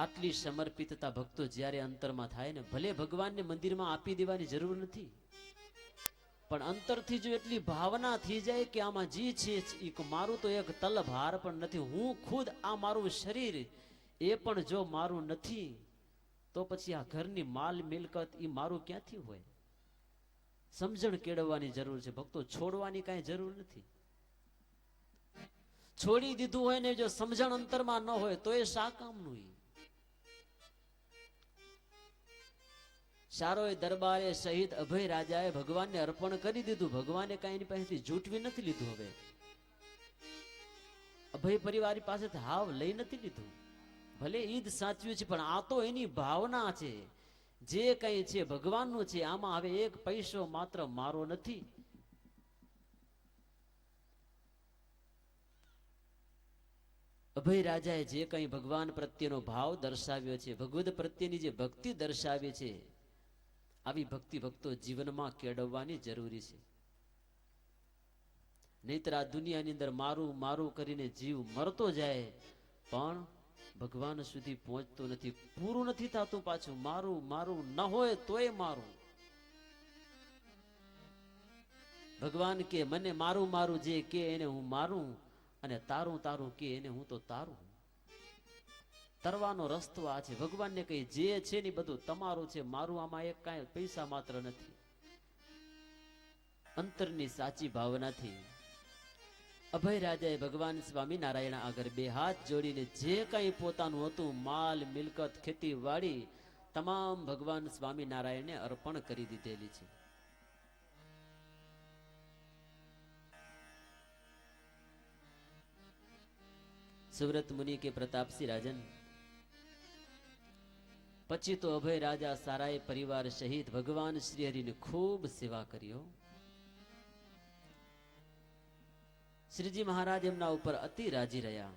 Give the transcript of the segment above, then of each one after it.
આટલી સમર્પિતતા ભક્તો જ્યારે અંતરમાં થાય ને, ભલે ભગવાનને મંદિરમાં આપી દેવાની જરૂર નથી, પણ અંતરથી જો એટલી ભાવના થઈ જાય કે આમાં જી છે મારું તો એક તલભાર પણ નથી, હું ખુદ આ મારું શરીર એ પણ જો મારું નથી, તો પછી આ ઘરની માલ મિલકત એ મારું ક્યાંથી હોય? સમજણ કેળવવાની જરૂર છે ભક્તો, છોડવાની કાંઈ જરૂર નથી. છોડી દીધું હોય ને જો સમજણ અંતરમાં ન હોય તો એ શા કામનું? સારોય દરબારે શહીદ અભય રાજાએ ભગવાનને અર્પણ કરી દીધું, ભગવાને કાંઈ એની પાસેથી જૂટવી નથી લીધું. હવે અભય પરિવાર પાસેથી હાવ લઈ નથી લીધું, ભલે ઈદ સાચવ્યું છે, પણ આ તો એની ભાવના છે, જે કંઈ છે ભગવાનનું છે, આમાં હવે એક પૈસો માત્ર મારો નથી. અભય રાજાએ જે કંઈ ભગવાન પ્રત્યેનો ભાવ દર્શાવ્યો છે, ભગવદ પ્રત્યેની જે ભક્તિ દર્શાવી છે, આવી ભક્તિ ભક્તો જીવનમાં કેળવવાની જરૂરી છે. નહીતર આ દુનિયાની અંદર મારું મારું કરીને જીવ મરતો જાય, પણ ભગવાન સુધી પહોંચતો નથી, પૂરું નથી થતું. પાછું મારું મારું ન હોય તોય મારું. ભગવાન કે મને મારું મારું જે કે એને હું મારું, અને તારું તારું કે એને હું તો તારું. તરવાનો રસ્તો આ છે. ભગવાનને કહી જે છે ને બધું તમારું છે, મારું આમાં એક કાંઈ પૈસા માત્ર નથી. અંતરની સાચી ભાવનાથી અભય રાજાએ ભગવાન સ્વામિનારાયણ આગળ બે હાથ જોડીને જે કંઈ પોતાનું હતું, માલ મિલકત ખેતીવાડી તમામ ભગવાન સ્વામિનારાયણને અર્પણ કરી દીધેલી છે. સુવ્રત મુનિ કે પ્રતાપસિંહ રાજન પછી તો અભય રાજા સારાએ પરિવાર સહિત ભગવાન શ્રી હરિની ખૂબ સેવા કર્યો. શ્રીજી મહારાજ એમના ઉપર અતિ રાજી રહ્યા.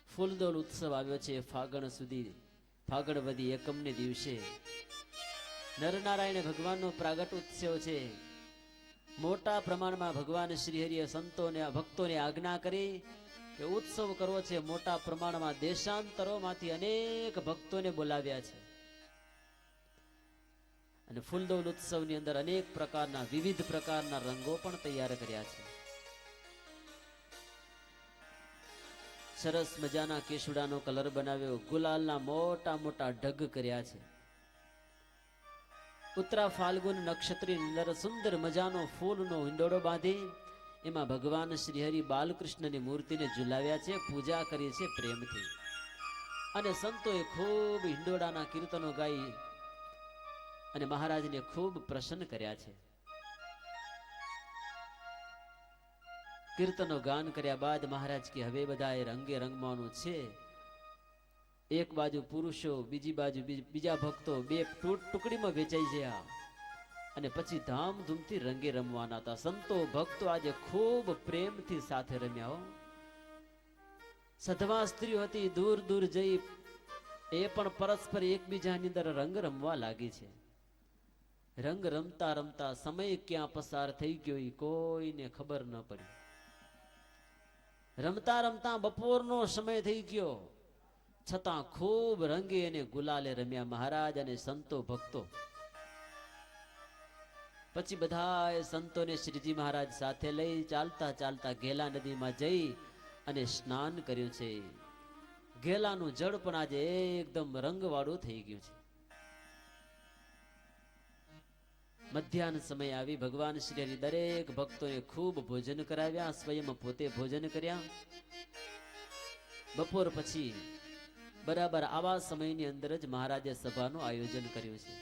ફૂલદોલ ઉત્સવ આવ્યો છે ફાગણ સુધી, ફાગણ વદી એકમને દિવસે નરનારાયણ ભગવાનનો પ્રાગટ ઉત્સવ છે. મોટા પ્રમાણમાં ભગવાન શ્રી હરિએ સંતોને ભક્તોને આજ્ઞા કરી કે ઉત્સવ કરવો છે. મોટા પ્રમાણમાં દેશાંતરોમાંથી અનેક ભક્તોને બોલાવ્યા છે, અને ફૂલદોલ ઉત્સવની અંદર અનેક પ્રકારના વિવિધ પ્રકારના રંગો પણ તૈયાર કર્યા છે. સરસ મજાના કેસુડાનો કલર બનાવ્યો, ગુલાલના મોટા મોટા ઢગ કર્યા છે. ઉત્તરા ફાલ્ગુન નક્ષત્રની અંદર સુંદર મજાનો ફૂલનો હિંડોળો બાંધી એમાં ભગવાન શ્રી હરિ બાલકૃષ્ણની મૂર્તિને ઝુલાવ્યા છે, પૂજા કરી છે પ્રેમથી. અને સંતોએ ખૂબ હિંડોળાના કીર્તનો ગાઈ અને મહારાજને ખૂબ પ્રસન્ન કર્યા છે. કીર્તનો ગાન કર્યા બાદ મહારાજ કે હવે બધાએ રંગે રંગવાનું છે. એક બાજુ પુરુષો, બીજી બાજુ બીજા ભક્તો, બે ટુકડીમાં વેચાઈ ગયા અને પછી ધામધૂમથી રંગે રમવાના હતા. સંતો ભક્તો આજે ખૂબ પ્રેમથી સાથે રમ્યા. સધવા સ્ત્રીઓ હતી દૂર દૂર જઈ એ પણ પરસ્પર એકબીજાની અંદર રંગ રમવા લાગી છે. રંગ રમતા રમતા સમય ક્યાં પસાર થઈ ગયો એ કોઈને ખબર ન પડી. રમતા રમતા બપોરનો સમય થઈ ગયો, છતાં ખૂબ રંગે અને ગુલાલે રમ્યા મહારાજ અને સંતો ભક્તો. પછી બધા સંતોને શ્રીજી મહારાજ સાથે લઈ ચાલતા ચાલતા ઘેલા નદીમાં જઈ અને સ્નાન કર્યું છે. ઘેલાનું જળ પણ આજે એકદમ રંગવાળું થઈ ગયું છે. મધ્યાહન સમય આવી ભગવાન શ્રી હરિ દરેક ભક્તોને ખૂબ ભોજન કરાવ્યા, સ્વયં પોતે ભોજન કર્યા. બપોર પછી બરાબર આવા સમયની અંદર જ મહારાજે સભાનું આયોજન કર્યું છે.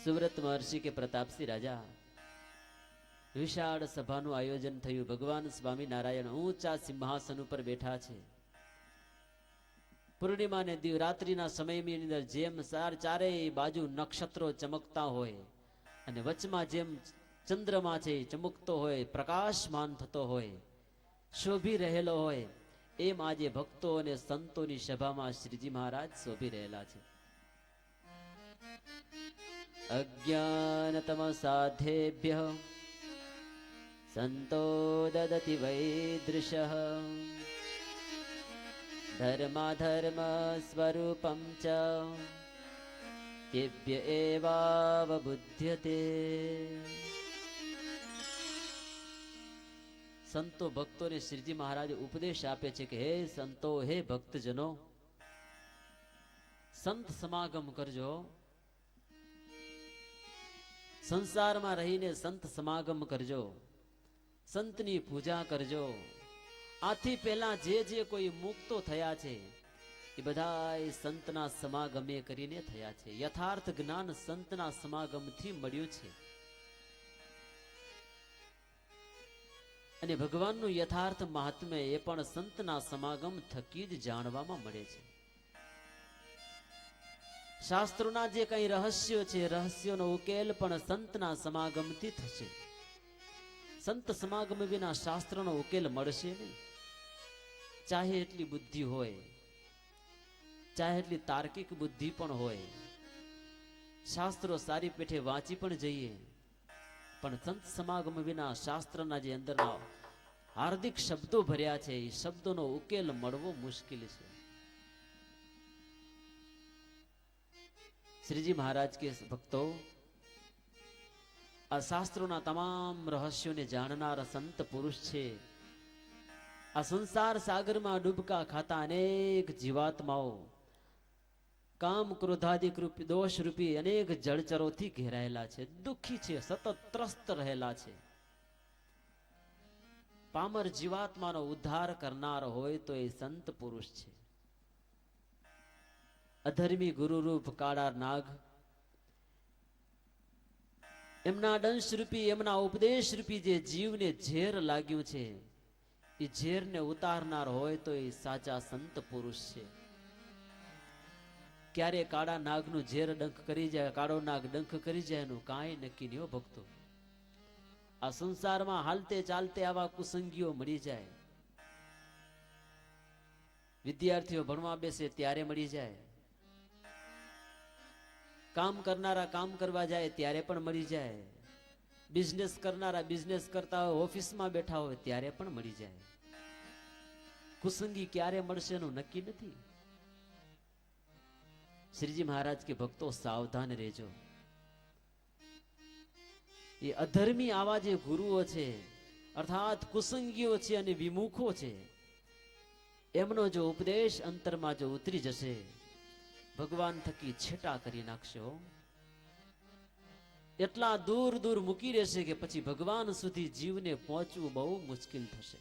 સુવ્રત મહર્ષિ કે પ્રતાપસિંહ રાજા વિશાળ સભાનું આયોજન થયું. ભગવાન સ્વામિનારાયણ ઊંચા સિંહાસન ઉપર બેઠા છે. પૂર્ણિમા ને રાત્રિના સમયની અંદર જેમ ચારેય બાજુ નક્ષત્રો ચમકતા હોય અને વચમાં જેમ ચંદ્રમા છે ચમકતો હોય, પ્રકાશમાન થતો હોય, શોભી રહેલો હોય, એમ આજે ભક્તો અને સંતોની સભામાં શ્રીજી મહારાજ શોભી રહેલા છે. અજ્ઞાનતમ સાધેભ્ય સંતો દદતિ વૈદૃશઃ ધર્માધર્મ સ્વરૂપં ચ તેભ્ય એવાવબુધ્યતે. સંતો ભક્તોને શ્રીજી મહારાજ ઉપદેશ આપે છે કે હે સંતો, હે ભક્તજનો, સંત સમાગમ કરજો. સંસારમાં રહીને સંત સમાગમ કરજો, સંતની પૂજા કરજો. આથી પહેલા જે કોઈ મુક્તો થયા છે એ બધા સંતના સમાગમે કરીને થયા છે. યથાર્થ જ્ઞાન સંતના સમાગમથી મળ્યું છે. અને ભગવાનનું યથાર્થ મહાત્મ્ય એ પણ સંતના સમાગમ થકી જ જાણવામાં મળે છે. શાસ્ત્રોના જે કઈ રહસ્યો છે, રહસ્યોનો ઉકેલ પણ સંતના સમાગમથી થશે. સંત સમાગમ વિના શાસ્ત્રનો ઉકેલ મળશે નહીં. ચાહે એટલી બુદ્ધિ હોય, ચાહે એટલી તાર્કિક બુદ્ધિ પણ હોય, શાસ્ત્રો સારી પેઠે વાંચી પણ જઈએ, પણ સંત સમાગમ વિના શાસ્ત્રના જે અંદરના હાર્દિક શબ્દો ભર્યા છે એ શબ્દોનો ઉકેલ મળવો મુશ્કેલ છે. શ્રીજી મહારાજ કે ભક્તો, આ શાસ્ત્રોના તમામ રહસ્યોને જાણનાર સંત પુરુષ છે. આ સંસાર સાગરમાં ડૂબકા ખાતા અનેક જીવાત્માઓ કામ ક્રોધાદિક રૂપી દોષ રૂપી અનેક જળચરોથી ઘેરાયેલા છે, દુઃખી છે, સતત ત્રસ્ત રહેલા છે. પામર જીવાત્માનો ઉદ્ધાર કરનાર હોય તો એ સંત પુરુષ છે. અધર્મી ગુરુરૂપ કાળા નાગ એમના દંશ રૂપી, એમના ઉપદેશ રૂપી જે જીવને ઝેર લાગ્યું છે એ ઝેરને ઉતારનાર હોય તો એ સાચા સંત પુરુષ છે. ક્યારે કાળા નાગનું ઝેર ડંખ કરી જાય, કાળો નાગ ડંખ કરી જાય એનું કાંઈ નક્કી નહીં. ભક્તો, આ સંસારમાં હાલતે ચાલતે આવા કુસંગીઓ મળી જાય. વિદ્યાર્થીઓ ભણવા બેસે ત્યારે મળી જાય, કામ કરનારા કામ કરવા જાય ત્યારે પણ મળી જાય, બિઝનેસ કરનારા બિઝનેસ કરતા હોય, ઓફિસમાં બેઠા હોય ત્યારે પણ મળી જાય. કુસંગી ક્યારે મળશે એનું નક્કી નથી. શ્રીજી મહારાજ કે ભક્તો સાવધાન રહેજો. એ અધર્મી આવા જે ગુરુઓ છે અર્થાત કુસંગીઓ છે અને વિમુખો છે, એમનો જો ઉપદેશ અંતરમાં જો ઉતરી જશે, ભગવાન થકી છેટા કરી નાખશો. એટલા દૂર દૂર મૂકી રહેશે કે પછી ભગવાન સુધી જીવને પહોંચવું બહુ મુશ્કેલ થશે.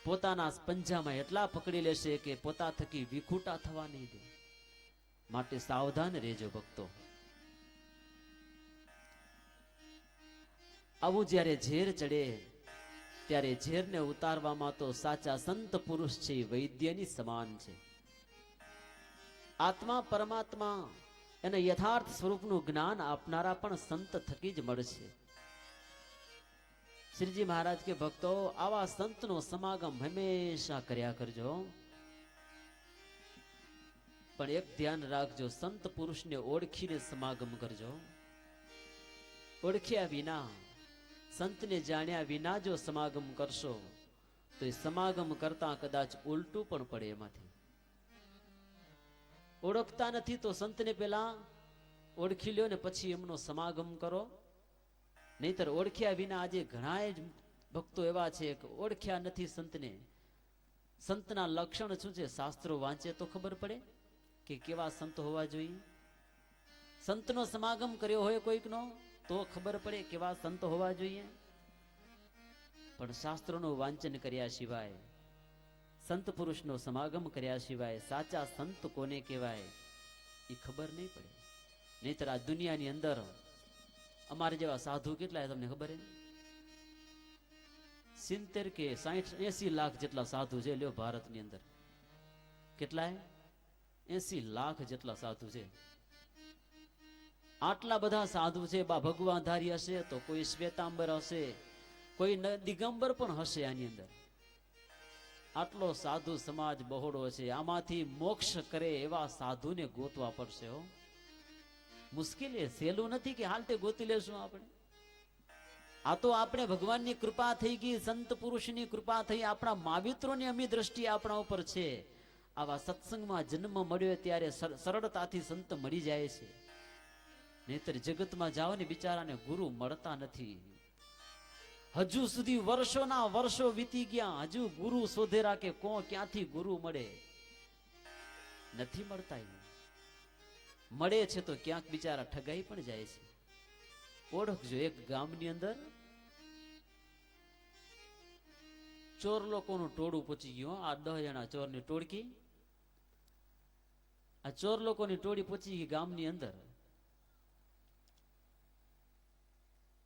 પોતાના પંજામાં એટલા પકડી લેશે કે પોતા થકી વિખૂટા થવા નહીં દે. માટે સાવધાન રહેજો ભક્તો. આવું જ્યારે ઝેર ચડે ત્યારે ઝેરને ઉતારવામાં તો સાચા સંત પુરુષ છે એ વૈદ્યની સમાન છે. આત્મા પરમાત્મા એને યથાર્થ સ્વરૂપનું જ્ઞાન આપનારા પણ સંત થકી જ મળશે. શ્રીજી મહારાજ કે ભક્તો, આવા સંતનો સમાગમ હંમેશા કર્યા કરજો. પણ એક ધ્યાન રાખજો, સંત પુરુષને ઓળખીને સમાગમ કરજો. ઓળખ્યા વિના, સંતને જાણ્યા વિના જો સમાગમ કરશો તો એ સમાગમ કરતા કદાચ ઉલટું પણ પડે. એમાંથી ઓળખતા નથી તો સંતને પેલા ઓળખી લ્યો ને પછી એમનો સમાગમ કરો. નહીતર ઓળખ્યા વિના આજે ઘણા જ ભક્તો એવા છે કે ઓળખ્યા નથી સંતને. સંતના લક્ષણ શું છે? શાસ્ત્રો વાંચે તો ખબર પડે કે કેવા સંત હોવા જોઈએ. સંતનો સમાગમ કર્યો હોય કોઈકનો તો ખબર પડે કેવા સંત હોવા જોઈએ. પણ શાસ્ત્રોનું વાંચન કર્યા સિવાય, સંત પુરુષનો સમાગમ કર્યા સિવાય સાચા સંત કોને કહેવાય એ ખબર નહીં પડે. નહીતર આ દુનિયાની અંદર અમારે જેવા સાધુ કેટલા તમને ખબર? 70 કે 60 80 લાખ જેટલા સાધુ છે. લ્યો ભારતની અંદર કેટલાય? 80 લાખ જેટલા સાધુ છે. આટલા બધા સાધુ છે. બા ભગવાનધારી હશે તો કોઈ શ્વેતાંબર હશે, કોઈ દિગંબર પણ હશે. આની અંદર આટલો સાધુ સમાજ બહોળો છે. આમાંથી મોક્ષ કરે એવા સાધુને ગોતવા પડશે. મુશ્કેલ એ સહેલું નથી કે હાલ તે ગોતી લેશું આપણે. આ તો આપણે ભગવાનની કૃપા થઈ ગઈ, સંત પુરુષની કૃપા થઈ, આપણા માવિત્રોની અમી દ્રષ્ટિ આપણા ઉપર છે. આવા સત્સંગમાં જન્મ મળ્યો ત્યારે સરળતાથી સંત મળી જાય છે. નહીતર જગતમાં જાઓ ને બિચારાને ગુરુ મળતા નથી. હજુ સુધી વર્ષોના વર્ષો વીતી ગયા, હજુ ગુરુ શોધેરા કે ક્યાંથી ગુરુ મળે, નથી મળતા. મળે છે તો ક્યાંક બિચારા ઠગાઈ પણ જાય છે. ઓળખજો, એક ગામની અંદર ચોર લોકોનું ટોળું પહોંચી ગયું. આ 10 જણા ચોરની ટોળકી, આ ચોર લોકોની ટોળી પહોંચી ગઈ ગામની અંદર.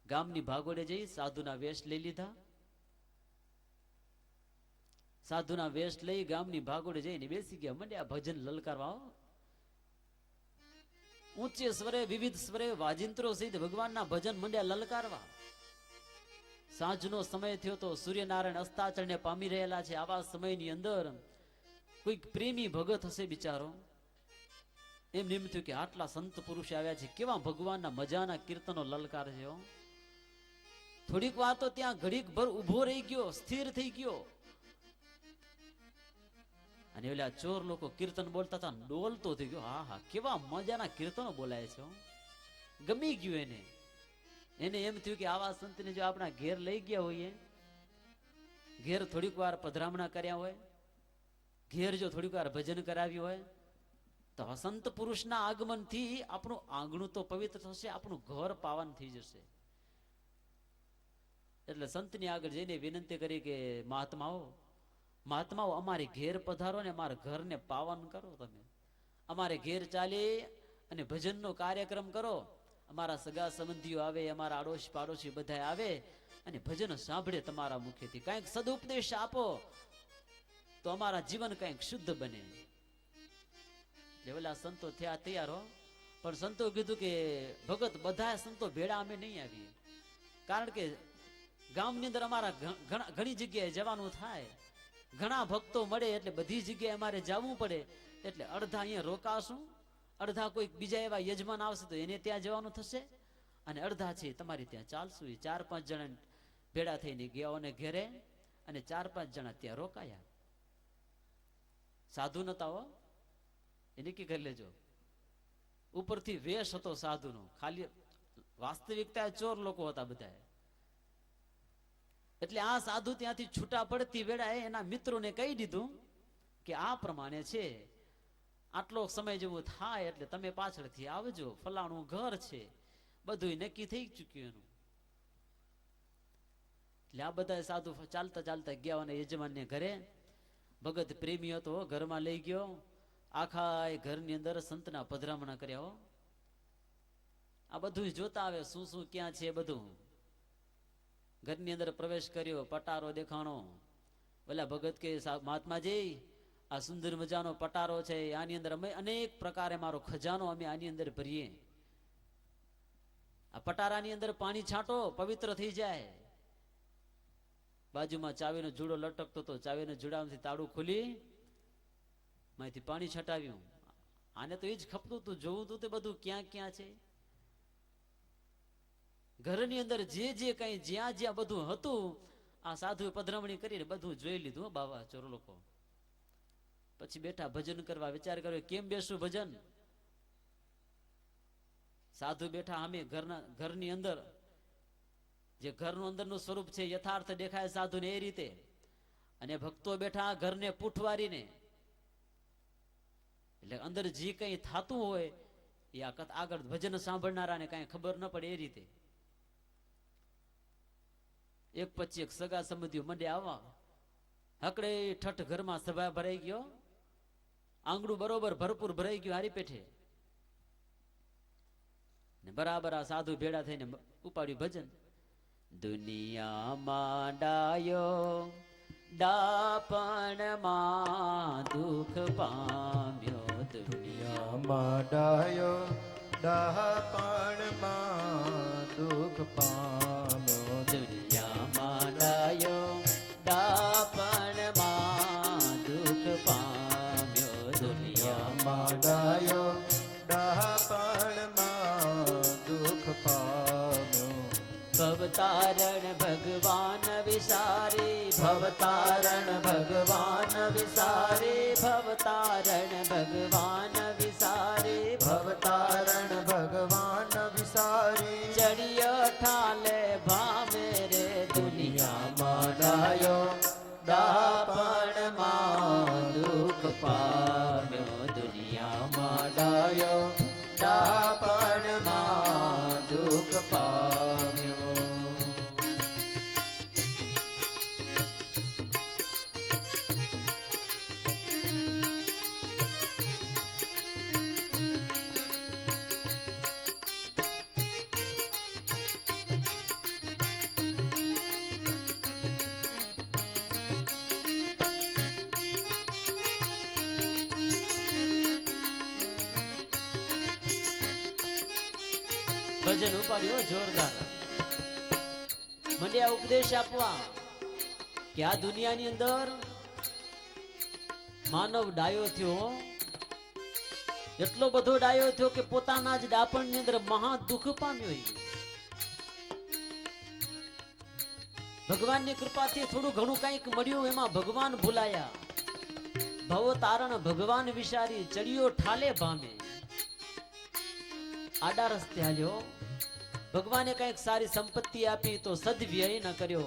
ગામની ભાગોળે જઈ સાધુના વેશ લઈ લીધા. સાધુના વેશ લઈ ગામની ભાગોળે જઈને બેસી ગયા. મને આ ભજન લલકારવા, ઊંચે સ્વરે વિવિધ સ્વરે વાજિંત્રો સહિત ભગવાનના ભજન મંડ્યા લલકારવા. સાંજનો સમય થયો તો સૂર્યનારાયણ અસ્તાચળને પામી રહેલા છે. આવા સમયની અંદર કોઈક પ્રેમી ભગત હશે બિચારો, એમ નિમ થયું કે આટલા સંત પુરુષ આવ્યા છે, કેવા ભગવાનના મજાના કીર્તનો લલકાર છે. થોડીક વાર તો ત્યાં ઘડીક ભર ઉભો રહી ગયો, સ્થિર થઈ ગયો. અને ઓલા ચોર લોકો કીર્તન બોલતા હતા, ડોલતો થઈ ગયો. હા હા, કેવા મજાના કીર્તનો બોલાય છે. ગમી ગયું એને. એને એમ થયું કે આવા સંતને જો આપણા ઘેર લઈ ગયા હોઈએ, ઘેર થોડીક વાર પધરામણા કર્યા હોય, ઘેર જો થોડીક વાર ભજન કરાવ્યું હોય, તો સંત પુરુષના આગમનથી આપણું આંગણું તો પવિત્ર થશે, આપણું ઘર પાવન થઈ જશે. એટલે સંતની આગળ જઈને વિનંતી કરી કે મહાત્માઓ અમારી ઘેર પધારો ને અમારા ઘરને પાવન કરો. તમે અમારે ઘેર ચાલી અને ભજનનો કાર્યક્રમ કરો. અમારા સગા સંબંધીઓ આવે, અમારા આડોશી પાડોશી બધા આવે અને ભજન સાંભળે તમારા મુખેથી. કંઈક સદુપદેશ આપો તો અમારા જીવન કંઈક શુદ્ધ બને. ઓલા સંતો થયા તૈયાર હો, પણ સંતો કીધું કે ભગત બધા સંતો ભેળા અમે નહીં આવીએ, કારણ કે ગામની અંદર અમારા ઘણી જગ્યાએ જવાનું થાય, ઘણા ભક્તો મળે એટલે બધી જગ્યાએ અમારે જવું પડે. એટલે અડધા અહીંયા રોકાશું, અડધા કોઈ બીજા એવા યજમાન આવશે તો એને ત્યાં જવાનું થશે, અને અડધા છે તમારી ત્યાં ચાલશું. 4-5 જણા ભેળા થઈને ગયા ઘેરે, અને 4-5 જણા ત્યાં રોકાયા. સાધુ નતા હો, એ નક્કી કરી લેજો. ઉપરથી વેશ હતો સાધુનો, ખાલી વાસ્તવિકતા ચોર લોકો હતા બધા. એટલે આ સાધુ ત્યાંથી છૂટા પડતી વેળાએ એના મિત્રોને કહી દીધું કે આ પ્રમાણે છે, આટલો સમય જેવું થાય એટલે તમે પાછળથી આવજો, ફલાણું ઘર છે, બધું નક્કી થઈ ચૂક્યું એનું. એટલે આ બધા સાધુ ચાલતા ચાલતા ગયા અને યજમાનને ઘરે. ભગત પ્રેમી હતો, ઘરમાં લઈ ગયો. આખા ઘરની અંદર સંતના પધરામણા કર્યા. આ બધું જોતા આવે શું શું ક્યાં છે બધું. ઘરની અંદર પ્રવેશ કર્યો, પટારો દેખાણો. ઓલા ભગત કે મહાત્માજી, આ સુંદર મજાનો પટારો છે, આની અંદર અમે અનેક પ્રકારે મારો ખજાનો અમે આની અંદર ભરીએ. આ પટારાની અંદર પાણી છાંટો, પવિત્ર થઈ જાય. બાજુમાં ચાવીનો જુડો લટકતો હતો, ચાવીના જુડામાંથી તાળું ખોલી માંથી પાણી છટાવ્યું. આને તો એ જ ખપતું હતું, જોવું હતું તે બધું ક્યાં ક્યાં છે. ઘરની અંદર જે કઈ જ્યાં જ્યાં બધું હતું, આ સાધુએ પધરામણી કરીને બધું જોઈ લીધું. બાવા ચોર લોકો પછી બેઠા ભજન કરવા. વિચાર કર્યો કેમ બેસું ભજન. સાધુ બેઠા અમે ઘરની અંદર, જે ઘરનું અંદરનું સ્વરૂપ છે યથાર્થ દેખાય સાધુને એ રીતે, અને ભક્તો બેઠા ઘરને પૂઠવારીને. એટલે અંદર જે કઈ થતું હોય એ આગળ ભજન સાંભળનારાને કઈ ખબર ન પડે એ રીતે. એક પછી એક સગા સંબંધીઓ મંડે આવવા. હકડે ઠઠ ઘરમાં સભા ભરાઈ ગયો, આંગણું બરોબર ભરપૂર ભરાઈ ગયું હારી પેઠે. ને બરાબર આ સાધુ ભેળા થઈને ઉપાડ્યું ભજન. દુનિયામાં ડાયો ડાપણમાં દુઃખ પામ્યો. દુનિયામાં ડાયો ડાપણમાં દુઃખ પામ્યો. દુનિયામાં ડાયો ડાપણમાં દુઃખ પામ્યો. દુનિયામાં ડાયો ડાપણમાં દુઃખ પામ્યો. ભવતારણ ભગવાન વિસારે ભવતારણ ભગવાન વિસારે ભવતારણ ભગવાન વિસારે ભવતારણ ભગવાન વિસારે ચડિયો ઠાલે ભામે રે દુનિયામાં ડાયો દાપણમાં દુઃખ પામ્યો દુનિયામાં ડાયો દાપણમાં દુઃખ પામ્યો ભજન ઉપાડ્યો જોરદાર મને આ ઉપદેશ આપવા કે આ દુનિયાની અંદર માનવ ડાયો થયો એટલો બધો ડાયો થયો કે પોતાના જ ડાપણની અંદર મહા દુઃખ પામ્યો એ. ભગવાનની કૃપાથી થોડું ઘણું કંઈક મળ્યું એમાં ભગવાન ભૂલાયા ભવ તારણ ભગવાન વિચારી ચડિયો ઠાલે ભામે આડા રસ્તે હાલ્યો ભગવાને કઈક સારી સંપત્તિ આપી તો સદવ્યય ન કર્યો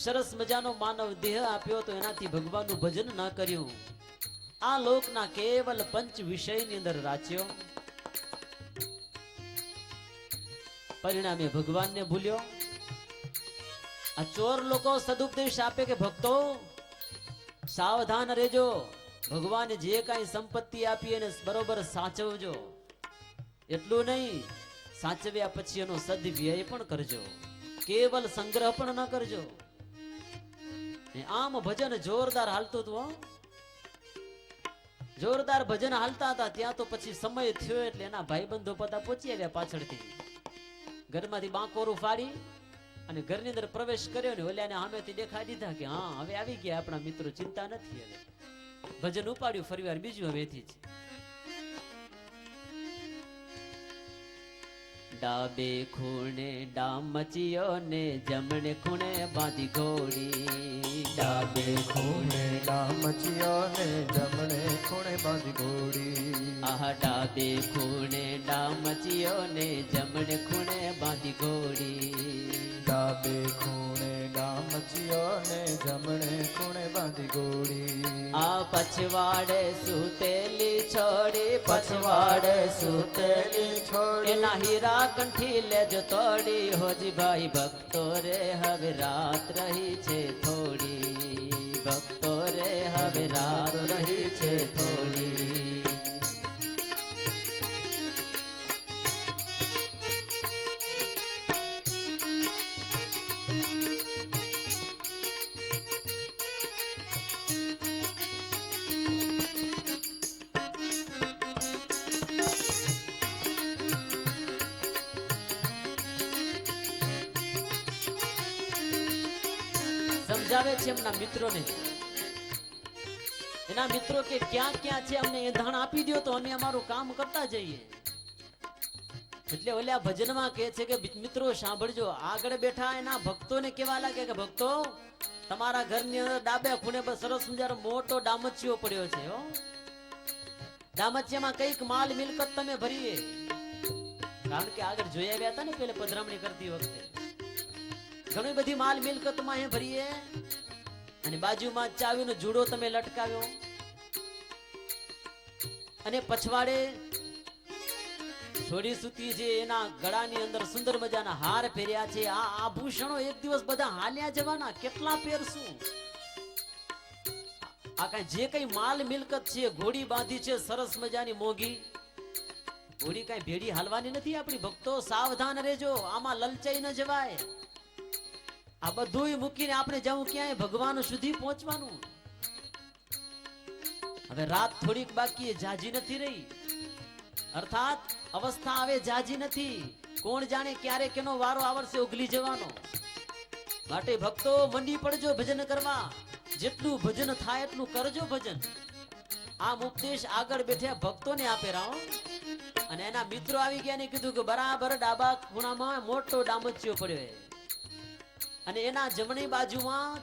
સરસ મજાનો માનવ દેહ આપ્યો તો એનાથી ભગવાનનું ભજન ન કર્યું આ લોકના કેવલ પંચ વિષયની અંદર રાચ્યો પરિણામે ભગવાનને ભૂલ્યો આ ચોર લોકો સદુપદેશ આપે કે ભક્તો સાવધાન રહેજો ભગવાને જે કાંઈ સંપત્તિ આપી એને બરોબર સાચવજો એટલું નહીં સાચવ્યા પછી એનો સદવ્યય પણ કરજો કેવલ સંગ્રહ પણ ન કરજો આમ ભજન જોરદાર હાલતું હતું જોરદાર ભજન હાલતા હતા ત્યાં તો પછી સમય થયો એટલે એના ભાઈબંધો બધા પહોંચી આવ્યા પાછળથી ઘરમાંથી બાંકોરું ફાડી અને ઘરની અંદર પ્રવેશ કર્યો ને ઓલ્યાને સામેથી દેખાડી દીધા કે હા હવે આવી ગયા આપણા મિત્રો ચિંતા નથી હવે ભજન ઉપાડ્યું ફરીવાર બીજું હવેથી જ ડાબે ખૂણે ડામચીયો ને જમણે ખૂણે બાંધી ઘોડી ડાબે ખૂણે ડામચીયો ને જમણે ખૂણે બાંધી ઘોડી આહા ડાબે ખૂણે ડામચીયો ને જમણે ખૂણે બાંધી ઘોડી ડાબે ખૂણે ડામચીયો ને જમણે ખૂણે બાંધી ઘોડી આ પછવાડે સુતેલી છોડી પછવાડે સૂતેલી છોડી એના હીરા કંઠી લેજો તોડી હોજી ભાઈ ભક્તો રે હવે રાત રહી છે થોડી ભક્તો રે હવે રાત રહી છે થોડી સમજાવે છે એમના મિત્રોને એના મિત્રો કે ક્યાં ક્યાં છે અમને એંધાણ આપી દો તો અમે અમારું કામ કરતા જઈએ એટલે ઓલા ભજનમાં કહે છે કે મિત્રો સાંભળજો આગળ બેઠા એના ભક્તોને કેવા લાગે કે ભક્તો તમારા ઘરની અંદર ડાબે ખૂણે પર સરસ મજાનો મોટો ડામચિયો પડ્યો છે હો ડામચિયામાં કઈક માલ મિલકત તમે ભરીએ કારણ કે આગળ જોઈ આવ્યા હતા ને પેલે પધરામણી કરતી વખતે ઘણી બધી માલ મિલકતમાં અહીં ભરીએ અને બાજુમાં ચાવીનો જુડો તમે લટકાવ્યો અને પછવાડે થોડી સૂતી છે એના ગળાની અંદર સુંદર મજાના હાર પહેર્યા છે આ આભૂષણો એક દિવસ બધા હાલ્યા જવાના કેટલા પહેરશું આ કઈ જે કઈ માલ મિલકત છે ઘોડી બાંધી છે સરસ મજાની મોંઘી ઘોડી કઈ ભેડી હાલવાની નથી આપણી ભક્તો સાવધાન રહેજો આમાં લલચાઈ ન જવાય આ બધું મૂકીને આપણે જવું ક્યાંય ભગવાન સુધી પહોંચવાનું હવે રાત થોડીક બાકી જાજી નથી રહી અર્થાત અવસ્થા આવે જાજી નથી કોણ જાણે ક્યારે કેનો વારો આવશે ઉગલી જવાનો માટે ભક્તો મંડી પડજો ભજન કરવા જેટલું ભજન થાય એટલું કરજો ભજન આ ઉપદેશ આગળ બેઠા ભક્તોને આપે રાવ અને એના મિત્રો આવી ગયા ને કીધું કે બરાબર ડાબા ખૂણામાં મોટો ડામચિયો પડ્યો અને એના જમણી બાજુમાં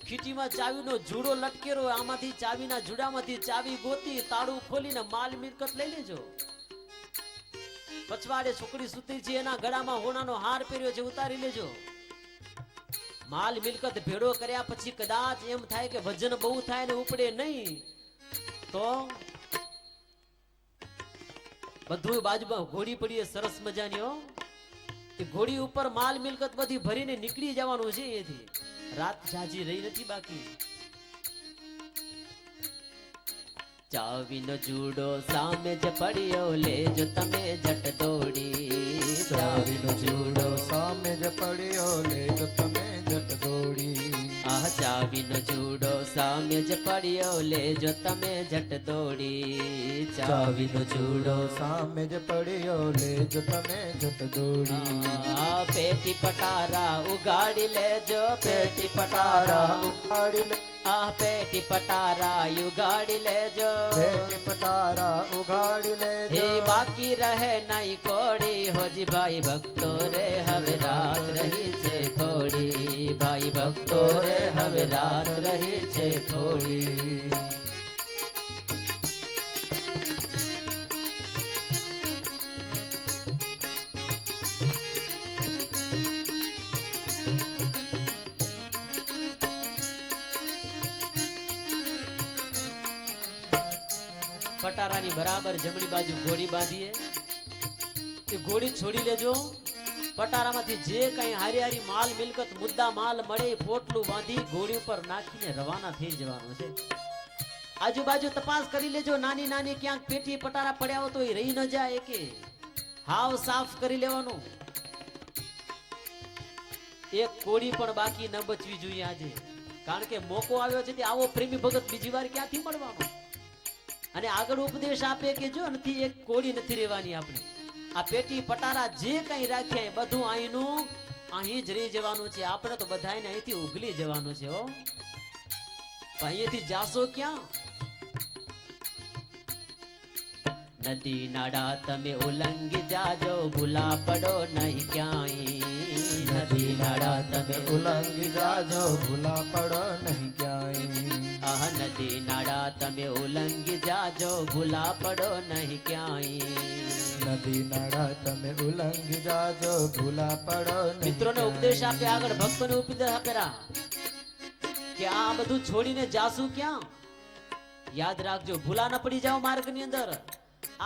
ખીટીમાં ચાવીનો જુડો લટકેલો, આમાંથી ચાવીના જુડામાંથી ચાવી ગોતી તાળું ખોલીને માલ મિલકત લઈ લેજો. પછવાડે છોકરી સૂતી છે, એના ગળામાં હોનાનો હાર પહેર્યો છે, ઉતારી લેજો. માલ મિલકત ભેડો કર્યા પછી કદાચ એમ થાય કે વજન બહુ થાય ને ઉપડે નહીં, તો બધું બાજુમાં ઘોડી પડી સરસ મજાની. એ ઘોડી ઉપર માલ મિલકત બધી ભરીને નીકળી જવાનું છે. એથી રાત જાજી રહી નથી બાકી. ચાવીનો જુડો સામે જ પડ્યો, લેજો તમે જટ દોડી. ચાવીનો જુડો સામે જ પડ્યો, લેજો તમે જટ દોડી. આ ચાવીનો જુડો સામે જ પડ્યો, લેજો તમે જટ દોડી. ચાવીનો જુડો સામે જ પડ્યો, લેજો તમે જટ દોડી. આ પેટી પટારા ઉગાડી લેજો, પેટી પટારા પટારા ઉપાડી લે, આ પેટી પટારા ઉગાડી લેજો. પેટી પટારા ઉગાડી હે લેજો. બાકી રહે નહીં કોડી, હોજી ભાઈ ભક્તો રે હવે રાત રહી છે થોડી. ભાઈ ભક્તો રે હવે રાત રહી છે થોડી. પટારાની બરાબર જમણી બાજુ ઘોડી બાંધીએ. એ ઘોડી છોડી લેજો. પટારામાંથી જે કઈ હારી હારી માલ મિલકત મુદ્દા માલ મળે એ પોટલું બાંધી ઘોડી ઉપર નાખીને રવાના થઈ જવાનું છે. આજુબાજુ તપાસ કરી લેજો, નાની નાની ક્યાંક પેટી પટારા પડ્યા હોય તો એ રહી ન જાય કે હાવ સાફ કરી લેવાનું. એક કોડી પણ બાકી ન બચવી જોઈએ આજે, કારણ કે મોકો આવ્યો છે તે આવો પ્રેમી ભગત બીજી વાર ક્યાંથી મળવાનો. અને આગળ ઉપદેશ આપે કે જો નથી એક કોડી નથી રહેવાની આપણી. આ પેટી પટારા જે કઈ રાખ્યા એ બધું અહીંનું અહીં જ રહી જવાનું છે. આપણે તો બધાને અહીંથી ઉગલી જવાનું છે. હો અહીંયાથી જાશો ક્યાં? નદી નાડા તમે ઉલંગી જાજો, ભૂલા પડો નહીં ક્યાંય. નદી નાડા તમે ઉલંગી જાજો, ભૂલા પડો નહીં ક્યાંય. આહ નદી નાડા તમે ઉલંગી જાજો, ભૂલા પડો નહીં ક્યાંય. નદી નાળા તમે ઉલંગી જાજો, ભૂલા પડો નહીં. મિત્રોને ઉપદેશ આપે, આગળ ભક્તોને ઉપદેશ આપેલા કે આ બધું છોડીને જાશું ક્યાં? યાદ રાખજો, ભૂલા ન પડી જાઓ માર્ગની અંદર.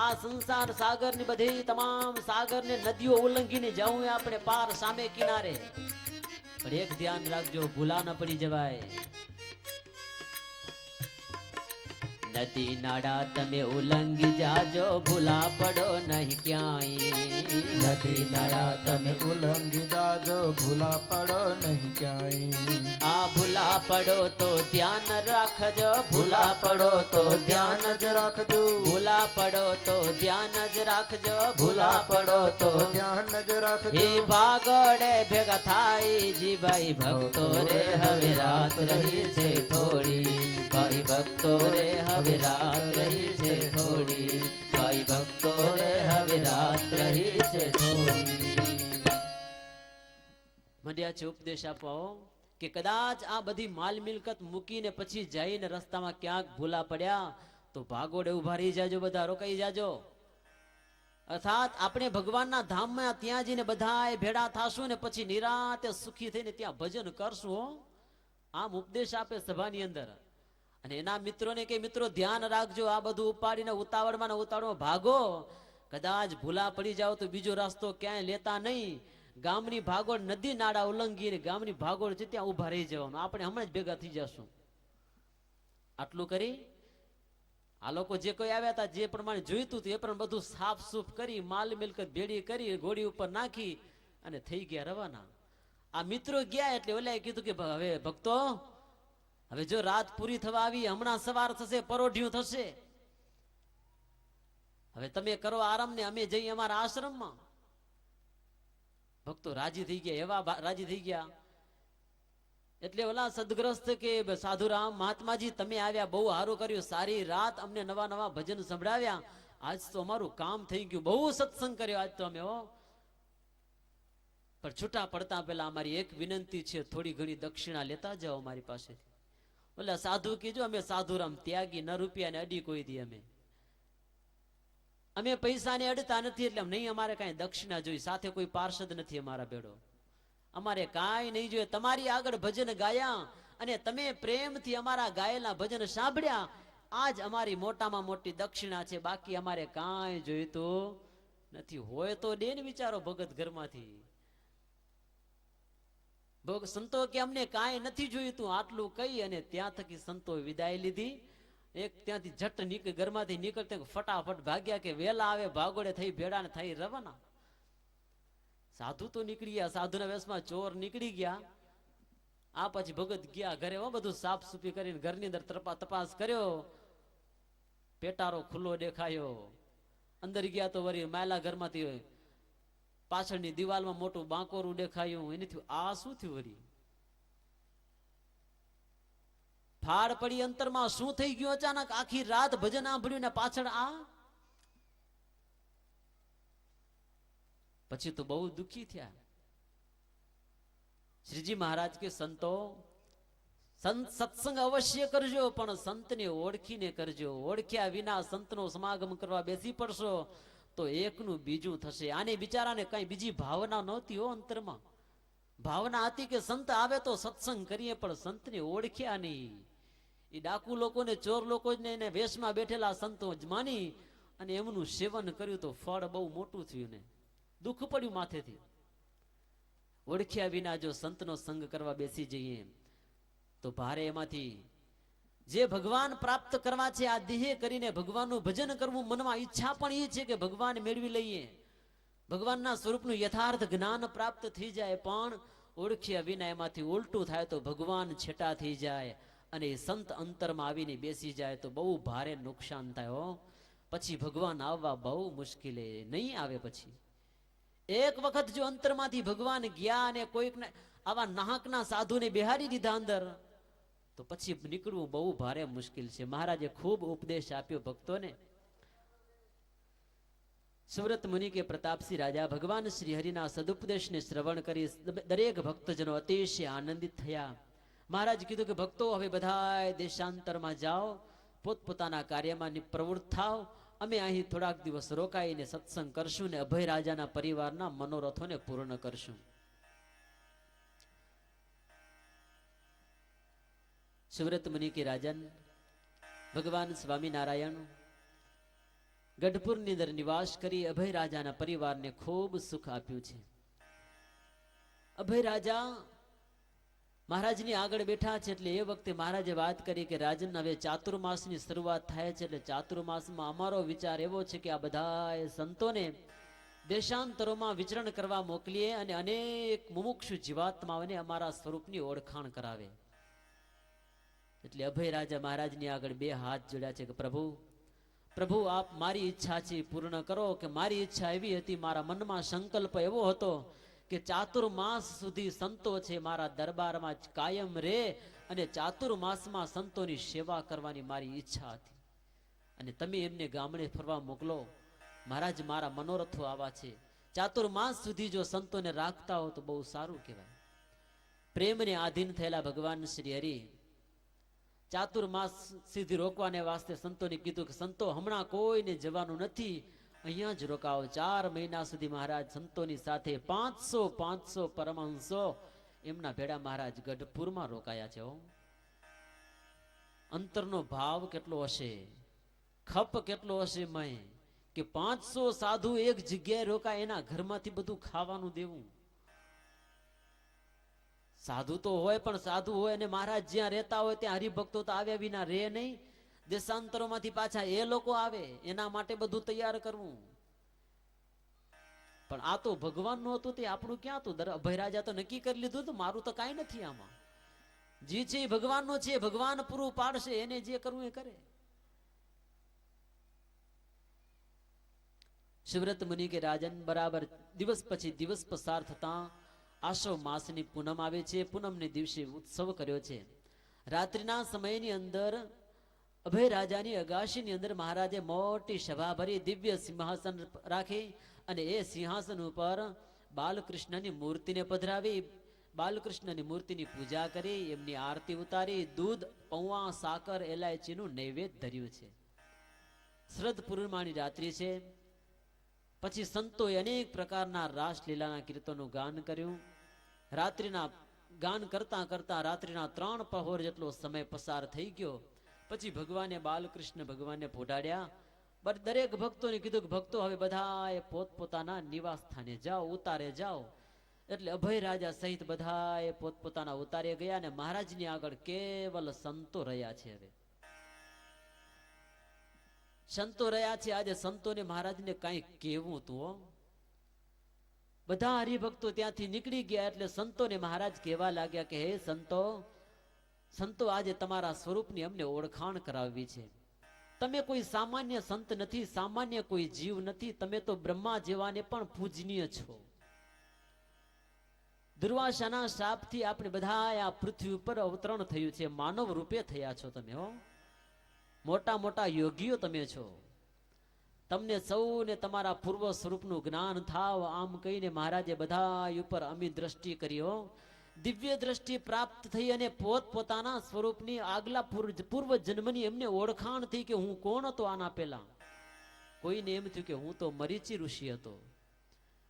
આ સંસાર સાગર ની બધી તમામ સાગર ને નદીઓ ઉલ્લંઘીને જવું આપણે પાર સામે કિનારે. પણ એક ધ્યાન રાખજો, ભૂલા ન પડી જવાય. નદી નાડા તમે ઉલ્લંઘી જાજો, ભૂલા પડો નહીં ક્યાંય. નદી નાળા તમે ઉલંગી જાજો, ભૂલા પડો નહીં ક્યાંય. આ ભૂલા પડો તો ધ્યાન રાખજો, ભૂલા પડો તો ધ્યાન ધ્યાન જ રાખજો, ભૂલા પડો તો ધ્યાન જ રાખજો, ભૂલા પડો તો ધ્યાન જ રાખજો. હે ભાગોડે ભેગા થાય જી ભાઈ ભક્તો રે હવે રાત રહી છે થોડી. ભાઈ ભક્તો રે હવે રાત રહી છે થોડી. ભાઈ ભક્તો રે હવે રાત રહી છે થોડી. મંડ્યા છે ઉપદેશ આપો કે કદાચ આ બધી માલ મિલકત મૂકીને પછી જઈને રસ્તામાં ક્યાંક ભૂલા પડ્યા તો ભાગોડે ઉભા રહી જાજો, બધા રોકાઈ જાજો. અર્થાત આપણે ભગવાનના ધામમાં ત્યાં જઈને બધા ભેડા થાશું ને પછી નિરાતે સુખી થઈને ત્યાં ભજન કરશું. હો આમ ઉપદેશ આપે સભાની અંદર. અને એના મિત્રોને કે મિત્રો ધ્યાન રાખજો, આ બધું ઉપાડીને ઉતાવળમાં ને ઉતાવળમાં ભાગો. કદાચ ભૂલા પડી જાઓ તો બીજો રસ્તો ક્યાંય લેતા નહીં. ગામની ભાગોળ નદી નાળા ઉલ્લંઘીને ગામની ભાગોળ છે ત્યાં ઉભા રહી જવાનું. આપણે હમણાં જ ભેગા થઈ જશું. આટલું કરી આ લોકો જે કોઈ આવ્યા હતા, જે પ્રમાણે જોઈતું હતું એ પણ બધું સાફ સૂફ કરી માલ મિલકત ભેડી કરી ઘોડી ઉપર નાખી અને થઈ ગયા રવાના. આ મિત્રો ગયા એટલે ઓલાએ કીધું કે હવે ભક્તો, હવે જો રાત પૂરી થવા આવી, હમણાં સવાર થશે, પરોઢિયું થશે, હવે તમે કરો આરામ ને અમે જઈએ અમારા આશ્રમમાં. ભક્તો રાજી થઈ ગયા, એવા રાજી થઈ ગયા. એટલે ઓલા સદગ્રસ્ત કે સાધુરામ મહાત્માજી તમે આવ્યા, બહુ સારું કર્યું, સારી રાત અમને નવા નવા ભજન સંભળાવ્યા, આજ તો અમારું કામ થઈ ગયું, બહુ સત્સંગ કર્યો આજ તો અમે. હો પણ છૂટા પડતા પહેલા અમારી એક વિનંતી છે, થોડી ઘણી દક્ષિણા લેતા જાઓ અમારી પાસેથી. ઓલા સાધુ કીધું, અમે સાધુરામ ત્યાગી, ન રૂપિયાને અડી કોઈ દી અમે પૈસાને અડતા નથી, એટલે નહીં અમારે કાંઈ દક્ષિણા જોઈ, સાથે કોઈ પાર્ષદ નથી અમારા ભેડો, અમારે કાંઈ નહીં જોઈએ. તમારી આગળ ભજન ગાયા અને તમે પ્રેમથી અમારા ગાયેલા ભજન સાંભળ્યા, આજ અમારી મોટામાં મોટી દક્ષિણા છે, બાકી અમારે કાંઈ જોઈતું નથી. હોય તો દે ને વિચારો ભગત ઘરમાંથી. સંતો કે અમને કાંઈ નથી જોઈતું, આટલું કહી અને ત્યાં થકી સંતો વિદાય લીધી. એક ત્યાંથી ઝટ ઘરમાંથી નીકળતે ફટાફટ ભાગ્યા, કે વેલા આવે ભાગોડે થઈ ભેડા ને થઈ રવાના. સાધુ તો નીકળી ગયા, સાધુના વેશમાં ચોર નીકળી ગયા. આ પછી ભગત ગયા ઘરે, બધું સાફ સુફી કરીને ઘરની અંદર તપાસ કર્યો, પેટારો ખુલ્લો દેખાયો. અંદર ગયા તો વળી માયલા ઘરમાંથી પાછળની દિવાલમાં મોટું બાંકોરું દેખાયું. એને થયું આ શું થયું? વળી ફાડ પડી અંતરમાં, શું થઈ ગયું અચાનક? આખી રાત ભજન સાંભળ્યું ને પાછળ આ. પછી તો બહુ દુખી થયા. શ્રીજી મહારાજ કે સંતો, સત્સંગ અવશ્ય કરજો, પણ સંતને ઓળખીને કરજો. ઓળખ્યા વિના સંતનો સમાગમ કરવા બેસી પડશો તો એકનું બીજું થશે. આને બિચારાને કઈ બીજી ભાવના નહોતી હો અંતરમાં. ભાવના હતી કે સંત આવે તો સત્સંગ કરીએ, પણ સંતને ઓળખ્યા નહીં. એ ડાકુ લોકોને, ચોર લોકોને એને વેશમાં બેઠેલા સંતો જ માની અને એમનું સેવન કર્યું તો ફળ બહુ મોટું થયું ને દુઃખ પડ્યું માથેથી. ઓળખ્યા વિના જો સંતનો સંગ કરવા બેસી જઈએ તો ભારે એમાંથી જે ભગવાન પ્રાપ્ત કરવા છે, આ દેહ કરીને ભગવાનનું ભજન કરવું, મનમાં ઈચ્છા પણ એ છે કે ભગવાન મેળવી લઈએ, ભગવાનના સ્વરૂપનું યથાર્થ જ્ઞાન પ્રાપ્ત થઈ જાય, પણ ઓળખ્યા વિના એમાંથી ઉલટું થાય તો ભગવાન છેટા થઈ જાય અને સંત અંતરમાં આવીને બેસી જાય તો બહુ ભારે નુકસાન થાય હો. પછી ભગવાન આવવા બહુ મુશ્કેલ નહીં આવે. પછી એક વખત જો અંતરમાંથી ભગવાન ગયા અને કોઈક આવા નાહકના સાધુને બેહારી દીધા અંદર, તો પછી નીકળવું બહુ ભારે મુશ્કેલ છે. મહારાજે ખૂબ ઉપદેશ આપ્યો ભક્તોને. સુવ્રત મુનિ કે પ્રતાપસિંહ રાજા ભગવાન શ્રી હરિના સદુપદેશને શ્રવણ કરી દરેક ભક્તજનો અતિશય આનંદિત થયા. મહારાજ કીધું કે ભક્તો, હવે બધા દેશાંતરમાં જાઓ, પોતપોતાના કાર્યમાં પ્રવૃત્ત થાવ. અમે અહીં થોડાક દિવસ રોકાઈને સત્સંગ કરશું ને અભય રાજાના પરિવારના મનોરથોને પૂર્ણ કરશું. સુવ્રત મુનિ કે રાજન ભગવાન સ્વામિનારાયણ ગઢપુરની અંદર નિવાસ કરી અભય રાજાના પરિવારને ખૂબ સુખ આપ્યું છે. અભય રાજા મહારાજની આગળ બેઠા છે, એટલે એ વખતે મહારાજે વાત કરી કે રાજન, હવે ચાતુર્માસની શરૂઆત થાય છે, એટલે ચાતુર્માસમાં અમારો વિચાર એવો છે કે આ બધા સંતોને દેશાંતરોમાં વિચરણ કરવા મોકલીએ અને અનેક મુમુક્ષુ જીવાત્માઓને અમારા સ્વરૂપની ઓળખાણ કરાવે. એટલે અભય રાજા મહારાજની આગળ બે હાથ જોડ્યા છે કે પ્રભુ, પ્રભુ આપ મારી ઈચ્છા છે પૂર્ણ કરો. કે મારી ઈચ્છા એવી હતી, મારા મનમાં સંકલ્પ એવો હતો કે ચાતુર્માસ સુધી સંતો છે મારા દરબારમાં કાયમ રહે અને ચાતુર્માસમાં સંતોની સેવા કરવાની મારી ઈચ્છા હતી. અને તમે એમને ગામડે ફરવા મોકલો. મહારાજ, મારા મનોરથો આવા છે, ચાતુર્માસ સુધી જો સંતોને રાખતા હો તો બહુ સારું કહેવાય. પ્રેમને આધીન થયેલા ભગવાન શ્રી હરિ ચાતુર્માસ સુધી રોકવાને વાસ્તે સંતોને કીધું કે સંતો, હમણાં કોઈને જવાનું નથી, અહીંયા જ રોકાઓ. 4 મહિના સુધી મહારાજ સંતોની સાથે 500 પરમહંસો એમના ભેડા મહારાજ ગઢપુરમાં રોકાયા છે. અંતરનો ભાવ કેટલો હશે, ખપ કેટલો હશે મય, કે 500 સાધુ એક જગ્યાએ રોકાય, એના ઘરમાંથી બધું ખાવાનું દેવું. સાધુ તો હોય, પણ સાધુ હોય અને મહારાજ જ્યાં રહેતા હોય ત્યાં હરિભક્તો તો આવ્યા વિના રહે નહીં. દેશાંતરોમાંથી પાછા એ લોકો આવે, એના માટે બધું તૈયાર કરવું. પણ આ તો ભગવાનનું હતું, તે આપણું ક્યાં હતું? અભય રાજા તો નક્કી કરી લીધું હતું, મારું તો કાંઈ નથી આમાં. જે છે એ ભગવાનનો છે, ભગવાન પૂરું પાડશે, એને જે કરવું એ કરે. સુવ્રત મુનિ કે રાજન બરાબર દિવસ પછી દિવસ પસાર થતા આસો માસની પૂનમ આવે છે. પૂનમને દિવસે ઉત્સવ કર્યો છે. રાત્રિના સમયની અંદર અભય રાજાની અગાશીની અંદર મહારાજે મોટી સભા ભરી દિવ્ય સિંહાસન રાખી અને એ સિંહાસન ઉપર બાલકૃષ્ણની મૂર્તિને પધરાવી, બાલકૃષ્ણની મૂર્તિની પૂજા કરી, એમની આરતી ઉતારી, દૂધ, પૌવા, સાકર, એલાયચીનું નૈવેદ્ય ધર્યું છે. શ્રદ્ધ પૂર્ણિમાની રાત્રિ છે. પછી સંતોએ અનેક પ્રકારના રાસલીલાના કીર્તનનું ગાન કર્યું. રાત્રિના ગાન કરતા કરતા રાત્રિના 3 પ્રહર જેટલો સમય પસાર થઈ ગયો. પછી ભગવાને બાલકૃષ્ણ ભગવાનને પોઢાડ્યા. દરેક ભક્તોને કીધું કે ભક્તો હવે બધાએ પોતપોતાના નિવાસ સ્થાને જાઓ, ઉતારે જાઓ. એટલે અભય રાજા સહિત બધાએ પોતપોતાના ઉતારે ગયા અને મહારાજની આગળ કેવલ સંતો રહ્યા છે. હવે સંતો રહ્યા છે. આજે સંતોને મહારાજને કઈ કેવું તું હો. બધા હરિભક્તો ત્યાંથી નીકળી ગયા એટલે સંતોને મહારાજ કહેવા લાગ્યા કે હે સંતો, સંતો આજે તમારા સ્વરૂપની અમને ઓળખાણ કરાવવી છે. તમે કોઈ સામાન્ય સંત નથી, સામાન્ય કોઈ જીવ નથી. તમે તો બ્રહ્મા જેવાને પણ પૂજનીય છો. દુર્વાસાના શાપથી આપણે બધા આ પૃથ્વી ઉપર અવતરણ થયું છે. માનવ રૂપે થયા છો તમે હો. મોટા મોટા યોગીઓ તમે છો. તમને સૌને તમારા પૂર્વ સ્વરૂપનું જ્ઞાન થાવ, આમ કહીને મહારાજે બધા ઉપર અમી દ્રષ્ટિ કરી હો. દિવ્ય દ્રષ્ટિ પ્રાપ્ત થઈ અને પોતપોતાના સ્વરૂપની આગલા પૂર્વ જન્મની એમને ઓળખાણ થઈ કે હું કોણ હતો આના પહેલા. કોઈને એમ થયું કે હું તો મરીચી ઋષિ હતો,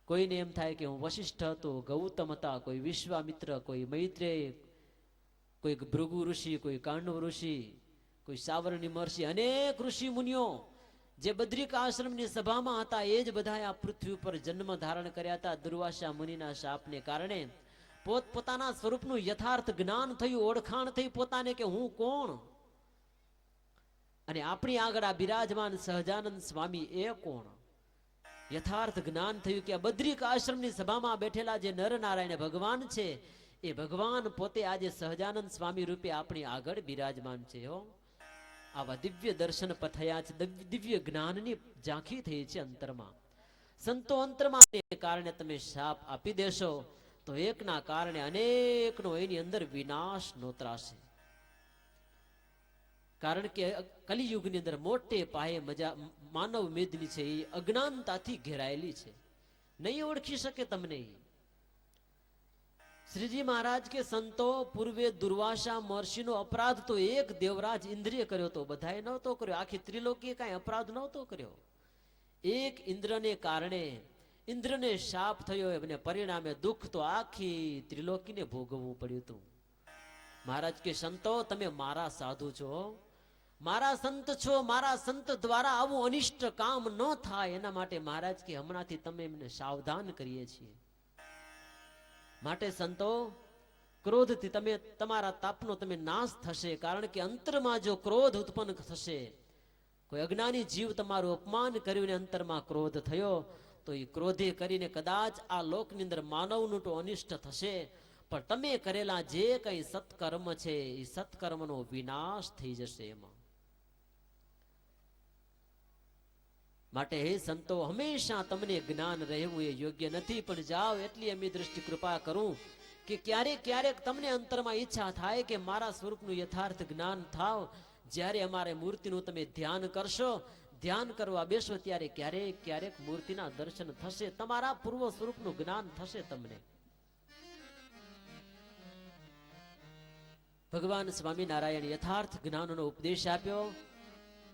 કોઈને એમ થાય કે હું વશિષ્ઠ હતો, ગૌતમ હતા, કોઈ વિશ્વામિત્ર, કોઈ મૈત્રેય, કોઈ ભૃગુ ઋષિ, કોઈ કાંડવ ઋષિ, કોઈ સાવરણી મહર્ષિ, અનેક ઋષિ મુનિઓ જે બદ્રિક આશ્રમની સભામાં હતા એ જ બધા આ પૃથ્વી ઉપર જન્મ ધારણ કર્યા હતા. દુર્વાસા મુનિના શાપને કારણે પોતપોતાના સ્વરૂપનું યથાર્થ જ્ઞાન થયું, ઓળખાણ થઈ પોતાને કે હું કોણ. અને આપણી આગળ આ બિરાજમાન સહજાનંદ સ્વામી એ કોણ. યથાર્થ જ્ઞાન થયું કે આ બદ્રિક આશ્રમની સભામાં બેઠેલા જે નરનારાયણ ભગવાન છે એ ભગવાન પોતે આજે સહજાનંદ સ્વામી રૂપે આપણી આગળ બિરાજમાન છે હો. આવા દિવ્ય દર્શન થયા છે, દિવ્ય જ્ઞાનની ઝાંખી થઈ છે અંતરમાં. સંતો અંતરમાં કારણે તમે શાપ આપી દેશો તો એકના કારણે અનેકનો એની અંદર વિનાશ નોતરાશે. કારણ કે કલિયુગની અંદર મોટે પાયે માનવ મેદની છે એ અજ્ઞાનતાથી ઘેરાયેલી છે, નહીં ઓળખી શકે તમને. શ્રીજી મહારાજ કે સંતો પૂર્વે દુર્વાસા મહર્ષિનો અપરાધ તો એક દેવરાજ ઇન્દ્રિય કર્યો તો, બધાએ નહોતો કર્યો. આખી ત્રિલોકીએ કાંઈ અપરાધ નહોતો કર્યો. એક ઇન્દ્રને કારણે ઇન્દ્રને શાપ થયો અને પરિણામે દુઃખ તો આખી ત્રિલોકીને ભોગવવું પડ્યું હતું. મહારાજ કે સંતો તમે મારા સાધુ છો, મારા સંત છો, મારા સંત દ્વારા આવું અનિષ્ટ કામ ન થાય એના માટે મહારાજ કે હમણાંથી તમે એમને સાવધાન કરીએ છીએ. માટે સંતો ક્રોધથી તમે તમારા તાપનો તમે નાશ થશે. કારણ કે અંતરમાં જો ક્રોધ ઉત્પન્ન થશે, કોઈ અજ્ઞાની જીવ તમારું અપમાન કર્યું ને અંતરમાં ક્રોધ થયો તો એ ક્રોધે કરીને કદાચ આ લોકની અંદર માનવનું તો અનિષ્ટ થશે, પણ તમે કરેલા જે કઈ સત્કર્મ છે એ સત્કર્મનો વિનાશ થઈ જશે એમાં. માટે હે સંતો હંમેશા તમને જ્ઞાન રહેવું એ યોગ્ય નથી, પણ જાઓ એટલી અમી દ્રષ્ટિ કૃપા કરું કે ક્યારેક ક્યારેક તમને અંતરમાં ઈચ્છા થાય કે મારા સ્વરૂપનું યથાર્થ જ્ઞાન થાવ. જ્યારે અમારે મૂર્તિનું તમે ધ્યાન કરશો, ધ્યાન કરવા બેસો ત્યારે ક્યારેક ક્યારેક મૂર્તિના દર્શન થશે, તમારા પૂર્વ સ્વરૂપનું જ્ઞાન થશે તમને. ભગવાન સ્વામિનારાયણ યથાર્થ જ્ઞાનનો ઉપદેશ આપ્યો.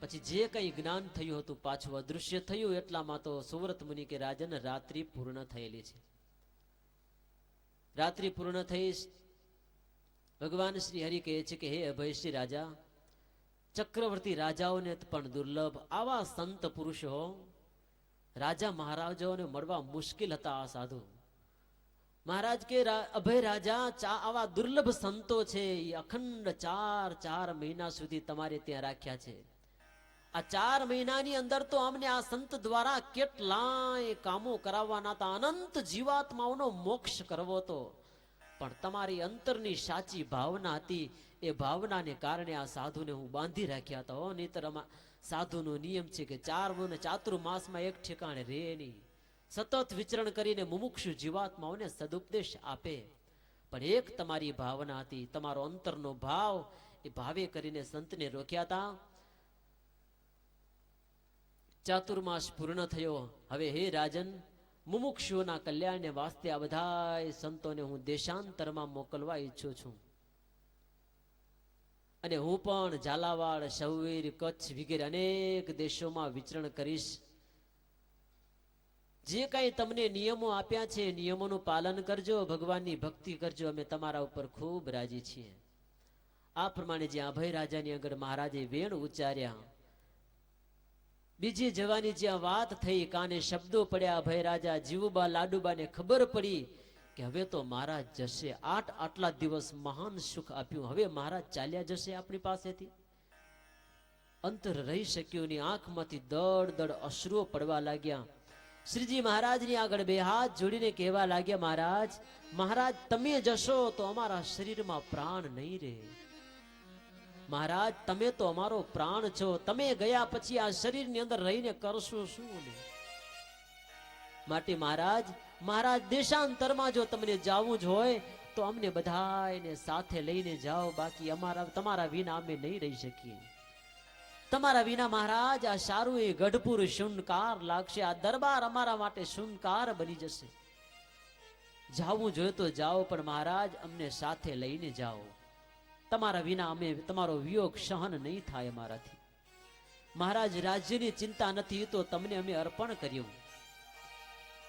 પછી જે કઈ જ્ઞાન થયું હતું પાછું અદૃશ્ય થયું. એટલામાં તો સુવ્રત મુનિ કે રાજન રાત્રિ પૂર્ણ થયેલી છે. રાત્રિ પૂર્ણ થઈ ભગવાન શ્રી હરિ કહે છે કે હે અભયશ્રી રાજા, ચક્રવર્તી રાજાઓને પણ દુર્લભ આવા સંત પુરુષો, રાજા મહારાજાઓને મળવા મુશ્કેલ હતા આ સાધુ. મહારાજ કે અભય રાજા આવા દુર્લભ સંતો છે એ અખંડ 4 મહિના સુધી તમારે ત્યાં રાખ્યા છે. આ 4 મહિનાની અંદર તો અમને આ સંત દ્વારા કેટલાય કામો કરાવવાના હતા, અનંત જીવાત્માઓનો મોક્ષ કરવો હતો. પણ તમારી અંતરની સાચી ભાવના હતી, એ ભાવનાને કારણે આ સાધુને હું બાંધી રાખ્યા હતા. નહીતર સાધુનો નિયમ છે કે 4 મહિને ચાતુર્માસમાં એક ઠેકાણે રહે નહીં, સતત વિચરણ કરીને મુમુક્ષુ જીવાત્માઓને સદુપદેશ આપે. પણ એક તમારી ભાવના હતી, તમારો અંતરનો ભાવ, એ ભાવે કરીને સંતને રોક્યા હતા. ચાતુર્માસ પૂર્ણ થયો. હવે હે રાજન, મુમુક્ષુઓના કલ્યાણને વાસ્તે આ બધા સંતોને હું દેશાંતરમાં મોકલવા ઈચ્છું છું. અને હું પણ ઝાલાવાડ, સૌવીર, કચ્છ વગેરે અનેક દેશોમાં વિચરણ કરીશ. જે કઈ તમને નિયમો આપ્યા છે નિયમોનું પાલન કરજો, ભગવાનની ભક્તિ કરજો, અમે તમારા ઉપર ખૂબ રાજી છીએ. આ પ્રમાણે જે અભય રાજાની આગળ મહારાજે વેણ ઉચ્ચાર્યા, બીજી જવાની જ્યાં વાત થઈ, કાને શબ્દો પડ્યા, અભય રાજા જીવુબા લાડુબાને ખબર પડી કે હવે તો મહારાજ જશે. આટલા દિવસ મહાન સુખ આપ્યું, હવે મહારાજ ચાલ્યા જશે આપણી પાસેથી. અંતર રહી શક્યું નહીં, આંખમાંથી દડ દડ અશ્રુઓ પડવા લાગ્યા. શ્રીજી મહારાજની આગળ બે હાથ જોડીને કહેવા લાગ્યા, મહારાજ તમે જશો તો અમારા શરીરમાં પ્રાણ નહીં રહે. મહારાજ તમે તો અમારો પ્રાણ છો, તમે ગયા પછી આ શરીરની અંદર રહીને કરશું શું? માટે મહારાજ દેશાંતરમાં જો તમને જાવું જ હોય તો અમને બધાને સાથે લઈને જાઓ, બાકી તમારા વિના અમે નહીં રહી શકીએ. તમારા વિના મહારાજ આ સારું એ ગઢપુર શૂનકાર લાગશે, આ દરબાર અમારા માટે શૂનકાર બની જશે. જાવું જોઈએ તો જાઓ, પણ મહારાજ અમને સાથે લઈને જાઓ. તમારા વિના અમે તમારો વિયોગ સહન નહીં થાય અમારાથી. મહારાજ રાજ્યની ચિંતા નથી તો તમને અમે અર્પણ કર્યું.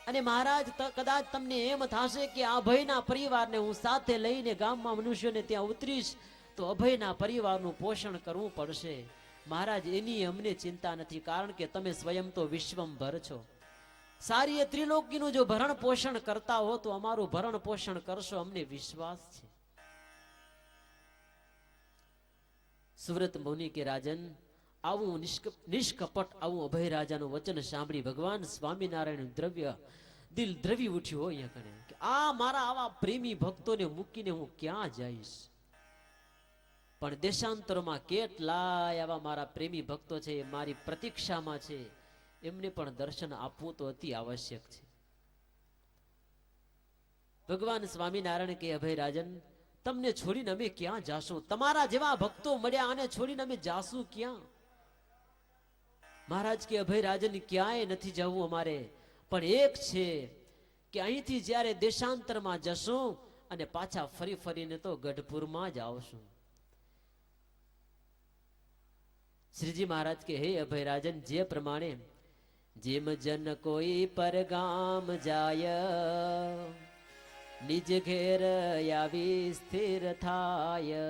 અને મહારાજ કદાચ તમને એમ થશે કે અભયના પરિવારને હું સાથે લઈને ગામમાં મનુષ્યોને ત્યાં ઉતરીશ તો અભયના પરિવારનું પોષણ કરવું પડશે. મહારાજ એની અમને ચિંતા નથી, કારણ કે તમે સ્વયં તો વિશ્વંભર છો. સારી એ ત્રિલોકીનું જો ભરણ પોષણ કરતા હો તો અમારું ભરણ પોષણ કરશો, અમને વિશ્વાસ છે. સુવ્રત મુનિ કે રાજન, આવું નિષ્કપટ આવું અભય રાજાનું વચન સાંભળી ભગવાન સ્વામિનારાયણ દિલ દ્રવી ઉઠ્યું હોય અહીંયા કણે કે આ મારા આવા પ્રેમી ભક્તોને મૂકીને હું ક્યાં જઈશ. પણ દેશાંતરોમાં કેટલાય આવા મારા પ્રેમી ભક્તો છે, મારી પ્રતીક્ષામાં છે, એમને પણ દર્શન આપવું તો અતિ આવશ્યક છે. ભગવાન સ્વામિનારાયણ કે અભય રાજન, તમને છોડીને અમે ક્યાં જાશું? તમારા જેવા ભક્તો મળ્યા, આને છોડીને અમે જાશું ક્યાં? મહારાજ કે અભય રાજન ક્યાંય નથી જવું અમારે, પણ એક છે કે અહીંથી જ્યારે દેશાંતરમાં જશું અને પાછા ફરીને તો ગઢપુરમાં જ આવશું. શ્રીજી મહારાજ કે હે અભય રાજન, જે પ્રમાણે જેમ જન કોઈ પરગામ જાય, નિજ ઘેર આવી સ્થિર થાય,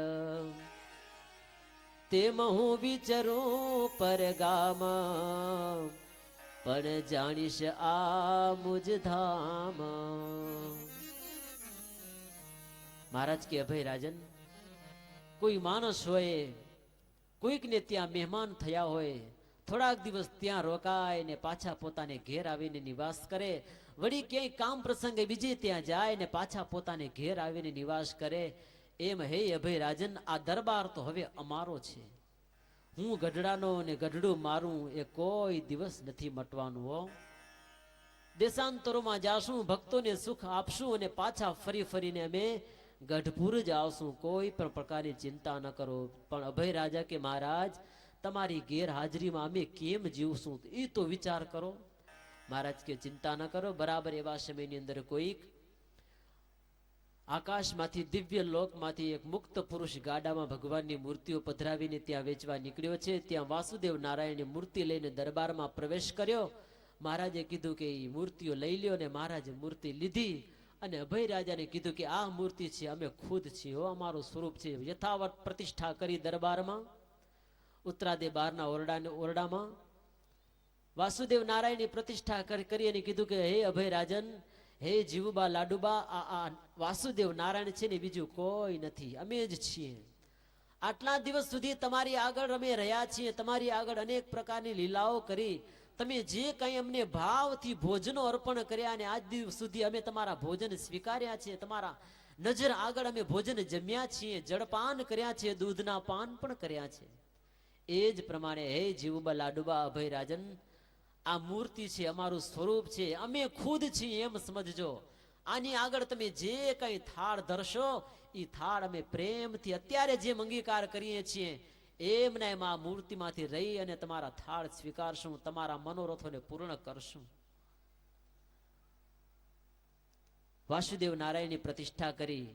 તેમ હું વિચરું પરગામ, પણ જાણીશ આ મુજ ધામ. મહારાજ કે અભય રાજન, કોઈ માણસ હોય, કોઈકને ત્યાં મહેમાન થયા હોય, થોડાક દિવસ ત્યાં રોકાય ને પાછા પોતાને ઘેર આવીને નિવાસ કરે, વળી ક્યાંય કામ પ્રસંગે બીજે ત્યાં જાય ને પાછા પોતાને ઘેર આવીને નિવાસ કરે, એમ હે અભય રાજન આ દરબાર તો હવે અમારો છે. હું ગઢડાનો ને ગઢડું મારું એ કોઈ દિવસ નથી મટવાનું હો. દેશાંતરોમાં જાશું, ભક્તોને સુખ આપશું અને પાછા ફરીને અમે ગઢપુર જ આવશું. કોઈ પણ પ્રકારની ચિંતા ન કરો. પણ અભય રાજા કે મહારાજ તમારી ગેરહાજરીમાં અમે કેમ જીવશું એ તો વિચાર કરો. મહારાજ કે ચિંતા ન કરો. બરાબર એવા સમયની અંદર કોઈક આકાશમાંથી દિવ્ય લોકમાંથી એક મુક્ત પુરુષ ગાડામાં ભગવાનની મૂર્તિઓ પધરાવીને ત્યાં વેચવા નીકળ્યો છે. ત્યાં વાસુદેવ નારાયણની મૂર્તિ લઈને દરબારમાં પ્રવેશ કર્યો. મહારાજે કીધું કે એ મૂર્તિઓ લઈ લ્યો, ને મહારાજે મૂર્તિ લીધી અને અભય રાજાને કીધું કે આ મૂર્તિ છે, અમે ખુદ છીએ હો, અમારું સ્વરૂપ છે. યથાવત પ્રતિષ્ઠા કરી દરબારમાં, ઉત્તરાદે બારના ઓરડામાં વાસુદેવ નારાયણની પ્રતિષ્ઠા કરી અને કીધું કે હે અભય રાજન, હે જીવુબા લાડુબા, આ વાસુદેવ નારાયણ છે ને બીજું કોઈ નથી, અમે જ છીએ. આટલા દિવસ સુધી તમારી આગળ અમે રહ્યા છીએ, તમારી આગળ અનેક પ્રકારની લીલાઓ કરી, તમે જે કંઈ અમને ભાવથી ભોજનો અર્પણ કર્યા અને આજ દિવસ સુધી અમે તમારા ભોજન સ્વીકાર્યા છે, તમારા નજર આગળ અમે ભોજન જમ્યા છીએ, જળપાન કર્યા છે, દૂધના પાન પણ કર્યા છે. એ જ પ્રમાણે હે જીવુબા લાડુબા અભય રાજન, આ મૂર્તિ છે, અમારું સ્વરૂપ છે, અમે ખુદ છીએ એમ સમજજો. આની આગળ તમે જે કંઈ થાળ ધરશો એ થાળ અમે પ્રેમથી અત્યારે જેમ અંગીકાર કરીએ છીએ એમના એમ આ મૂર્તિમાંથી રહી અને તમારા થાળ સ્વીકારશું, તમારા મનોરથોને પૂર્ણ કરશું. વાસુદેવ નારાયણની પ્રતિષ્ઠા કરી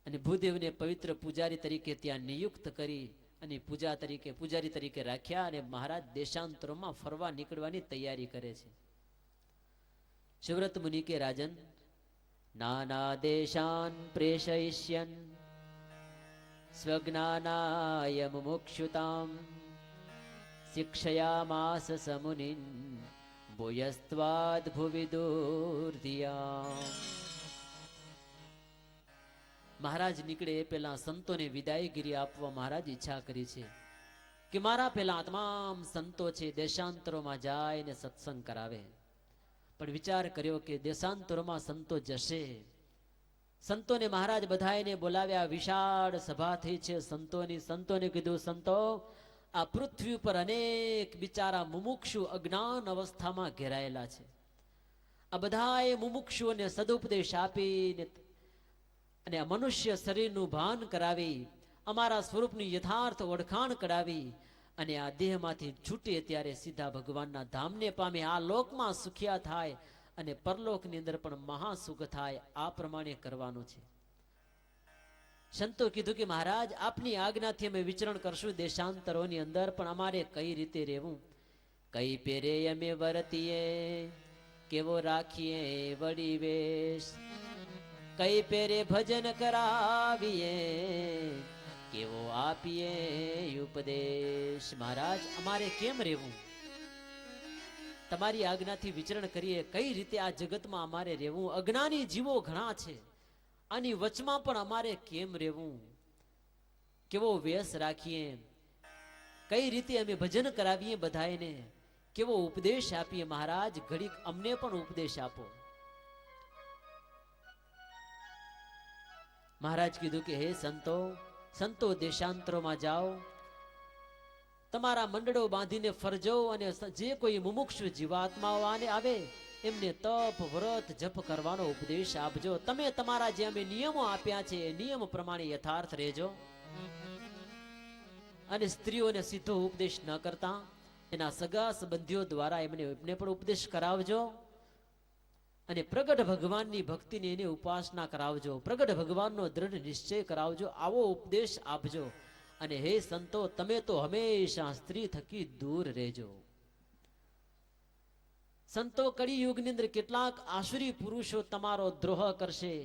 અને ભૂદેવને પવિત્ર પૂજારી તરીકે ત્યાં નિયુક્ત કરી અને પૂજારી તરીકે રાખ્યા અને મહારાજ દેશાંતરોમાં ફરવા નીકળવાની તૈયારી કરે છે. શિવવ્રત મુનિ કે રાજન, નાના દેશાન પ્રેષયિષ્યન સ્વજ્ઞાનાય મુમુક્ષુતામ શિક્ષયામાસ સમુનિન ભૂયસ્ત્વાદ ભુવિ દુર્ધિયા. મહારાજ નીકળે એ પહેલા સંતોને વિદાયગીરી આપવા મહારાજ ઈચ્છા કરી છે કે મારા પહેલા તમામ સંતો છે દેશાંતરોમાં જાય ને સત્સંગ કરાવે. પણ વિચાર કર્યો કે દેશાંતરોમાં સંતો જશે. સંતોને મહારાજ બધાને બોલાવ્યા, વિશાળ સભા થઈ છે સંતોની. સંતોને કીધું, સંતો, આ પૃથ્વી ઉપર અનેક બિચારા મુમુક્ષુ અજ્ઞાન અવસ્થામાં ઘેરાયેલા છે. આ બધાએ મુમુક્ષુઓને સદુપદેશ આપીને અને આ મનુષ્ય શરીરનું ભાન કરાવી, અમારા સ્વરૂપની યથાર્થ ઓળખાણ કરાવી અને આ દેહમાંથી છૂટે ત્યારે સીધા ભગવાનના ધામને પામે, આ લોકમાં સુખિયા થાય અને પરલોકની અંદર પણ મહાસુખ થાય, આ પ્રમાણે કરવાનું છે. સંતો કીધું કે મહારાજ, આપની આજ્ઞાથી અમે વિચરણ કરશું દેશાંતરોની અંદર, પણ અમારે કઈ રીતે રહેવું? કઈ પેરે અમે વર્તીએ, કેવો રાખીએ વડી વેશ, કઈ પેરે ભજન કરાવીએ, કેવો આપીએ ઉપદેશ. મહારાજ, અમારે કેમ રહેવું? તમારી આજ્ઞાથી વિચરણ કરીએ, કઈ રીતે આ જગતમાં અમારે રહેવું? અજ્ઞાની જીવો ઘણા છે, આની વચમાં પણ અમારે કેમ રહેવું? કેવો વેશ રાખીએ, કઈ રીતે અમે ભજન કરાવીએ બધાને, કેવો ઉપદેશ આપીએ? મહારાજ, ઘડીક અમને પણ ઉપદેશ આપો. મહારાજ કીધું કે હે સંતો દેશાંતરોમાં જાઓ, તમારા મંડળો બાંધીને ફરજો અને જે કોઈ મુમુક્ષુ જીવાત્માઓ આવે એમને તપ વ્રત જપ કરવાનો ઉપદેશ આપજો. તમે તમારા જે અમે નિયમો આપ્યા છે એ નિયમ પ્રમાણે યથાર્થ રહેજો અને સ્ત્રીઓને સીધો ઉપદેશ ન કરતા એના સગા સંબંધીઓ દ્વારા એમને પણ ઉપદેશ કરાવજો અને પ્રગટ ભગવાનની ભક્તિની એની ઉપાસના કરાવજો, પ્રગટ ભગવાનનો દ્રઢ નિશ્ચય કરાવજો, આવો ઉપદેશ આપજો. અને હે સંતો, તમે તો હંમેશા સ્ત્રી થકી દૂર રહેજો. સંતો, કળી યુગની અંદર કેટલાક આસુરી પુરુષો તમારો દ્રોહ કરશે,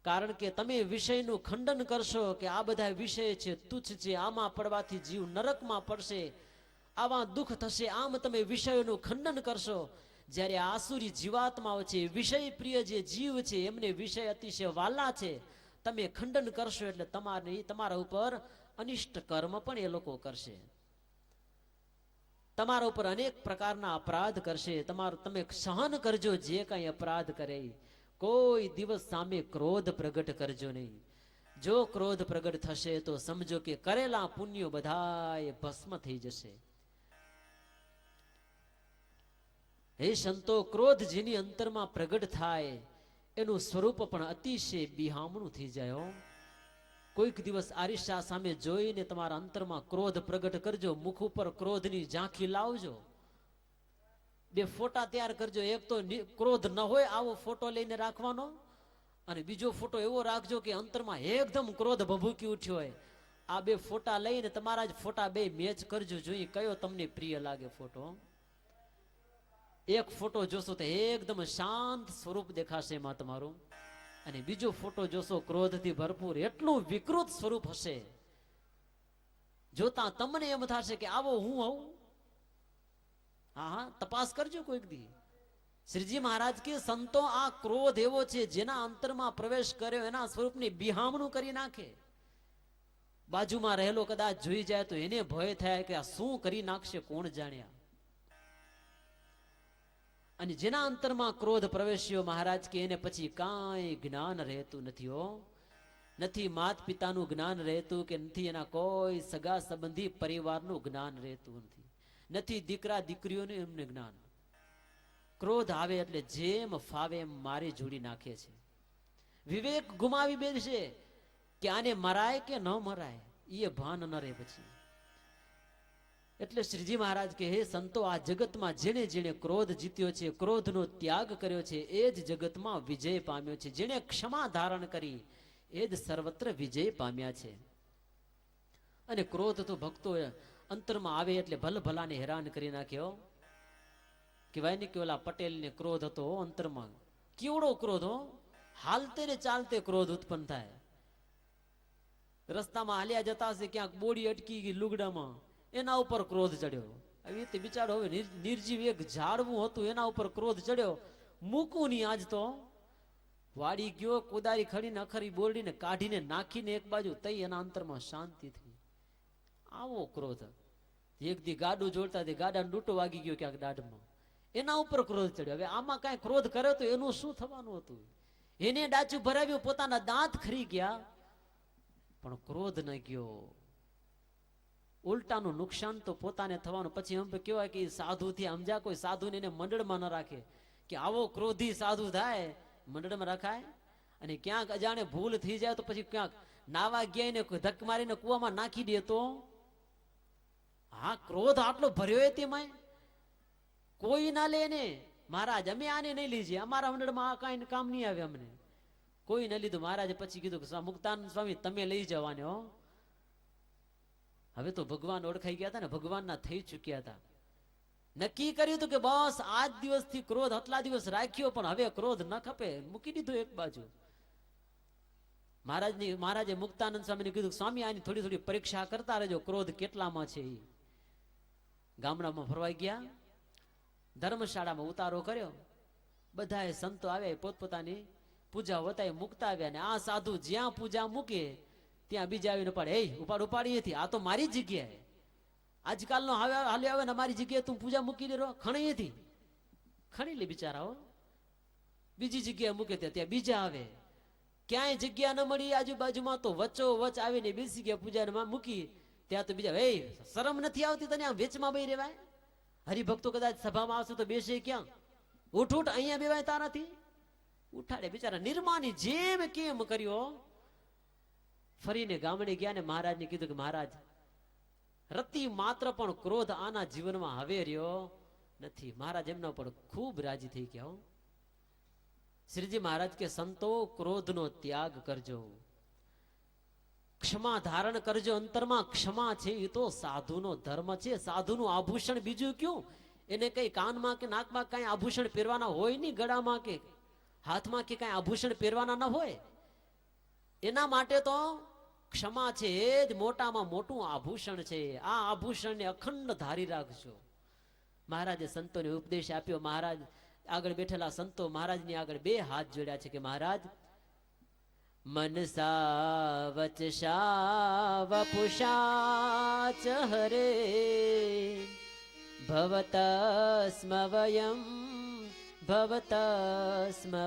કારણ કે તમે વિષયનું ખંડન કરશો કે આ બધા વિષય છે, તુચ્છ છે, આમાં પડવાથી જીવ નરકમાં પડશે, આવા દુઃખ થશે, આમ તમે વિષયોનું ખંડન કરશો. જ્યારે આસુરી જીવાત્માઓ છે, વિષય પ્રિય જે જીવ છે, એમને વિષય અતિશય વાલા છે, તમે ખંડન કરશો એટલે તમારા ઉપર અનિષ્ટ કર્મ પણ એ લોકો કરશે, તમારા ઉપર અનેક પ્રકારના અપરાધ કરશે. તમે સહન કરજો જે કઈ અપરાધ કરે, કોઈ દિવસ સામે ક્રોધ પ્રગટ કરજો નહીં. જો ક્રોધ પ્રગટ થશે તો સમજો કે કરેલા પુણ્યો બધાય ભસ્મ થઈ જશે. હે સંતો, ક્રોધ જેની અંતરમાં પ્રગટ થાય એનું સ્વરૂપ પણ અતિશય બિહામણું થઈ જાય. કોઈક દિવસ આરિશા સામે જોઈને તમારા અંતરમાં ક્રોધ પ્રગટ કરજો, મુખ ઉપર ક્રોધની ઝાંખી લાવજો, બે ફોટા તૈયાર કરજો. એક તો ક્રોધ ન હોય આવો ફોટો લઈને રાખવાનો, અને બીજો ફોટો એવો રાખજો કે અંતરમાં એકદમ ક્રોધ ભભૂકી ઉઠ્યો હોય. આ બે ફોટા લઈને તમારા જ ફોટા બે મેચ કરજો, જોઈએ કયો તમને પ્રિય લાગે ફોટો. એક ફોટો જોશો તો એકદમ શાંત સ્વરૂપ દેખાશે એમાં તમારું, અને બીજો ફોટો જોશો ક્રોધથી ભરપૂર, એટલું વિકૃત સ્વરૂપ હશે, જોતા તમને એમ થશે કે આવો હું હોઉં. હા, તપાસ કરજો કોઈક દી. શ્રીજી મહારાજ કે સંતો, આ ક્રોધ એવો છે જેના અંતરમાં પ્રવેશ કર્યો એના સ્વરૂપની બિહામણું કરી નાખે. બાજુમાં રહેલો કદાચ જોઈ જાય તો એને ભય થાય કે આ શું કરી નાખશે, કોણ જાણ્યા. અને જેના અંતરમાં ક્રોધ પ્રવેશ્યો, મહારાજ કે એને પછી કાંઈ જ્ઞાન રહેતું નથી. નથી માત પિતાનું જ્ઞાન રહેતું, કે નથી એના કોઈ સગા સંબંધી પરિવારનું જ્ઞાન રહેતું નથી, નથી દીકરા દીકરીઓનું એમને જ્ઞાન. ક્રોધ આવે એટલે જેમ ફાવે એમ મારી જોડી નાખે છે. વિવેક ગુમાવી બેસે કે આને મરાય કે ન મરાય, એ ભાન ન રહે. પછી એટલે શ્રીજી મહારાજ કે હે સંતો, આ જગતમાં જેણે જેણે ક્રોધ જીત્યો છે, ક્રોધનો ત્યાગ કર્યો છે, એ જ જગતમાં વિજય પામ્યો છે. જેણે ક્ષમા ધારણ કરી એ જ સર્વત્ર વિજય પામ્યા છે. અને ક્રોધ તો ભક્તો અંતરમાં આવે એટલે ભલભલાને હેરાન કરી નાખ્યો. કહેવાય ને કે ઓલા પટેલને ક્રોધ હતો અંતરમાં, કેવડો ક્રોધ હો, હાલતે ને ચાલતે ક્રોધ ઉત્પન્ન થાય. રસ્તામાં હાલ્યા જતા હશે, ક્યાંક બોડી અટકી ગઈ લુગડામાં, એના ઉપર ક્રોધ ચડ્યો. આવી રીતે બિચારો હવે નિર્જીવ એક ઝાડવું હતું એના ઉપર ક્રોધ ચડ્યો. મૂકું નહીં આજ તો, વાડી ગયો, કોદારી ખડીને અખરી બોરડીને કાઢીને નાખીને એક બાજુ તઈ એના અંતરમાં શાંતિ થઈ. આવો ક્રોધ. એક દી ગાડું જોડતા તે ગાડાને ડૂટો વાગી ગયો ક્યાંક દાઢમાં, એના ઉપર ક્રોધ ચડ્યો. હવે આમાં કાંઈ ક્રોધ કરે તો એનું શું થવાનું હતું? એને ડાચું ભરાવ્યું, પોતાના દાંત ખરી ગયા, પણ ક્રોધ ન ગયો. ઉલટાનું નુકસાન તો પોતાને થવાનું. પછી એમ કહેવાય કે સાધુ થી સમજ્યા, કોઈ સાધુને એને મંડળમાં ન રાખે, કે આવો ક્રોધી સાધુ થાય મંડળમાં રખાય. અને ક્યાંક અજાણે ભૂલ થઈ જાય તો પછી ક્યાંક નાવા ગયા ને ધક મારીને કુવામાં નાખી દે તો? હા, ક્રોધ આટલો ભર્યો તેમાં કોઈ ના લે ને. મહારાજ અમે આને નહીં લીજે, અમારા મંડળમાં આ કાંઈ કામ નહીં આવે, અમને કોઈ ન લીધું. મહારાજે પછી કીધું કે મુક્તાનંદ સ્વામી તમે લઈ જવાને હો. હવે તો ભગવાન ઓળખાઈ ગયા હતા ને, ભગવાનના થઈ ચૂક્યા હતા. નક્કી કર્યું હતું કે બસ આજ દિવસથી ક્રોધ આટલા દિવસ રાખ્યો, પણ હવે ક્રોધ ન ખપે, મૂકી દીધો એક બાજુ. મહારાજે મુક્તાનંદ સ્વામીને કીધું, સ્વામી આની થોડી થોડી પરીક્ષા કરતા રહેજો, ક્રોધ કેટલામાં છે. ગામડામાં ફરવાઈ ગયા, ધર્મશાળામાં ઉતારો કર્યો, બધાએ સંતો આવ્યા, પોતપોતાની પૂજા વતાય મૂકતા આવ્યા. ને આ સાધુ જ્યાં પૂજા મૂકે ત્યાં બીજા આવીને પાડે, એ ઉપાડી હતી, આ તો મારી જગ્યાએ, આજકાલનો હાલે આવે ને મારી જગ્યાએ તું પૂજા મૂકી દે, ખણી હતી, ખણી લે બિચારાઓ. બીજી જગ્યાએ મૂકે ત્યાં બીજા આવે, ક્યાંય જગ્યા ન મળી આજુબાજુમાં તો વચ્ચો વચ આવીને બેસી ગયા, પૂજા મૂકી ત્યાં તો બીજા, એ શરમ નથી આવતી તને આમ વેચમાં બેહી રહેવાય? હરિભક્તો કદાચ સભામાં આવશે તો બેસે ક્યાં? ઉઠ અહીંયા બેવાય તારાથી? ઉઠાડે બિચારા નિર્માની જેમ કેમ કર્યો. ફરીને ગામડે ગયા ને મહારાજને કીધું કે મહારાજ, રતિ માત્ર પણ ક્રોધ આના જીવનમાં હવે રહ્યો નથી. મહારાજ એમના ઉપર ખૂબ રાજી થઈ ગયા. શ્રીજી મહારાજ કે સંતો, ક્રોધનો ત્યાગ કરજો, ક્ષમા ધારણ કરજો. અંતરમાં ક્ષમા છે એ તો સાધુનો ધર્મ છે. સાધુનું આભૂષણ બીજું ક્યું? એને કઈ કાનમાં કે નાકમાં કઈ આભૂષણ પહેરવાના હોય નહીં, ગળામાં કે હાથમાં કે કઈ આભૂષણ પહેરવાના ન હોય. એના માટે તો ક્ષમા છે એ જ મોટામાં મોટું આભૂષણ છે. આ આભૂષણને અખંડ ધારી રાખજો. મહારાજે સંતોને ઉપદેશ આપ્યો. મહારાજ આગળ બેઠેલા સંતો મહારાજની આગળ બે હાથ જોડ્યા છે કે મહારાજ, મનસા વચસા વપુષા ચ હરે ભવતસ્મ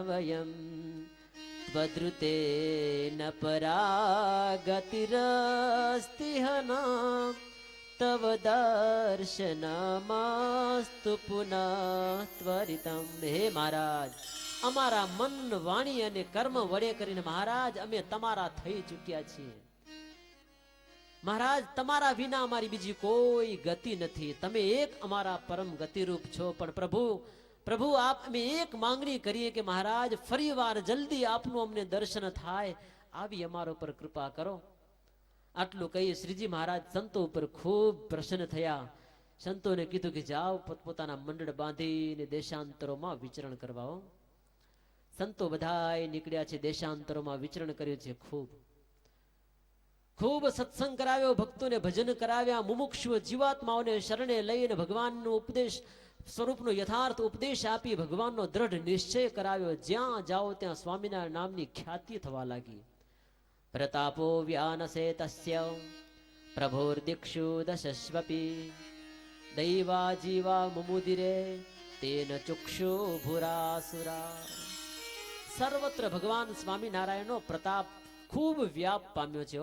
વયમ ત્વદ્રુતે ન પરાગતિરસ્તિ હના તવ દર્શનમસ્તુ પુનઃ ત્વરિતમ. હે મહારાજ, અમારા મન, વાણી અને કર્મ વડે કરીને મહારાજ અમે તમારા થઈ ચૂક્યા છીએ. મહારાજ, તમારા વિના અમારી બીજી કોઈ ગતિ નથી. તમે એક અમારા પરમ ગતિરૂપ છો. પણ પ્રભુ આપ અમે એક માંગણી કરીએ કે મહારાજ ફરી વાર જલ્દી આપનું અમને દર્શન થાય, આવી અમારા ઉપર કૃપા કરો. આટલું કહી શ્રીજી મહારાજ સંતો ઉપર ખૂબ પ્રસન્ન થયા. સંતોને કીધું કે જાઓ પોતપોતાના મંડળ બાંધીને દેશાંતરોમાં વિચરણ કરવા. સંતો બધાય નીકળ્યા છે, દેશાંતરોમાં વિચરણ કર્યું છે. ખૂબ સત્સંગ કરાવ્યો, ભક્તોને ભજન કરાવ્યા, મુમુક્ષુ જીવાત્માઓને શરણે લઈને ભગવાનનો ઉપદેશ સ્વરૂપનો યથાર્થ ઉપદેશ આપી ભગવાનનો દ્રઢ નિશ્ચય કરાવ્યો. જ્યાં જાઓ ત્યાં સ્વામિનારાયણ નામની ખ્યાતિ થવા લાગી. પ્રતાપો વ્યાનસે તસ્ય પ્રભોર્દિક્ષુ દશસ્વપી દૈવા જીવા મુમુદિરે તેન ચુક્ષુ ભુરાસુરા. સર્વત્ર ભગવાન સ્વામિનારાયણનો પ્રતાપ ખૂબ વ્યાપ પામ્યો છે.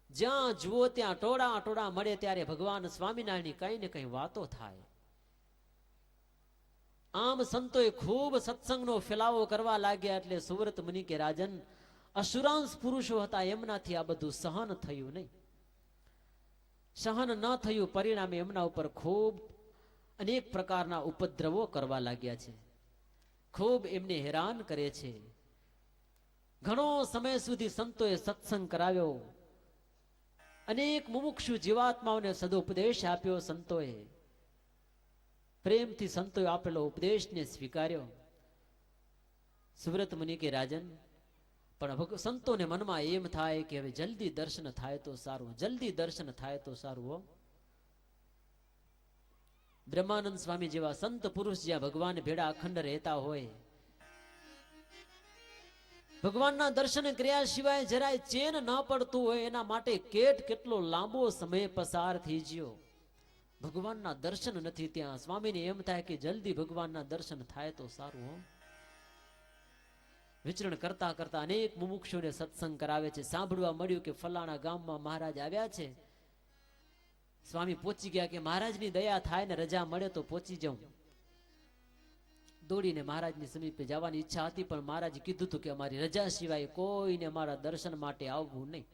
જ્યાં જુઓ ત્યાં ટોળા મળે ત્યારે ભગવાન સ્વામિનારાયણની કઈ ને કઈ વાતો થાય. આમ સંતોએ ખૂબ સત્સંગનો ફેલાવો કરવા લાગ્યા. એટલે સુવ્રત મુનિ કે રાજન, અસુરાંશ પુરુષો હતા, એમનાથી આ બધું સહન થયું નહીં. સહન ન થયું, પરિણામે એમના ઉપર ખૂબ અનેક પ્રકારના ઉપદ્રવો કરવા લાગ્યા છે, ખૂબ એમને હેરાન કરે છે. ઘણો સમય સુધી સંતોએ સત્સંગ કરાવ્યો, અનેક મુમુક્ષુ જીવાત્માઓને સદુપદેશ આપ્યો. સંતોએ પ્રેમથી સંતોએ આપેલો ઉપદેશને સ્વીકાર્યો. સુવ્રત મુનિ કે રાજન, પણ સંતોને મનમાં એમ થાય કે હવે જલ્દી દર્શન થાય તો સારું, જલ્દી દર્શન થાય તો સારું. હો, બ્રહ્માનંદ સ્વામી જેવા સંત પુરુષ જ્યાં ભગવાન ભેડા અખંડ રહેતા હોય, ભગવાનના દર્શન કર્યા સિવાય જરાય ચેન ન પડતું હોય, એના માટે કેટલો લાંબો સમય પસાર થઈ ગયો. ભગવાનના દર્શન નથી ત્યાં. સ્વામીને એમ થાય કે જલ્દી ભગવાનના દર્શન થાય તો સારું. હો, વિચરણ કરતા કરતા અનેક મુમુક્ષુને સત્સંગ કરાવે છે. સાંભળવા મળ્યું કે ફલાણા ગામમાં મહારાજ આવ્યા છે. સ્વામી પહોંચી ગયા કે મહારાજની દયા થાય ને રજા મળે તો પહોંચી જાઉં. દોડીને મહારાજની સમીપે જવાની ઈચ્છા હતી, પણ મહારાજે કીધું હતું કે અમારી રજા સિવાય કોઈને અમારા દર્શન માટે આવવું નહીં.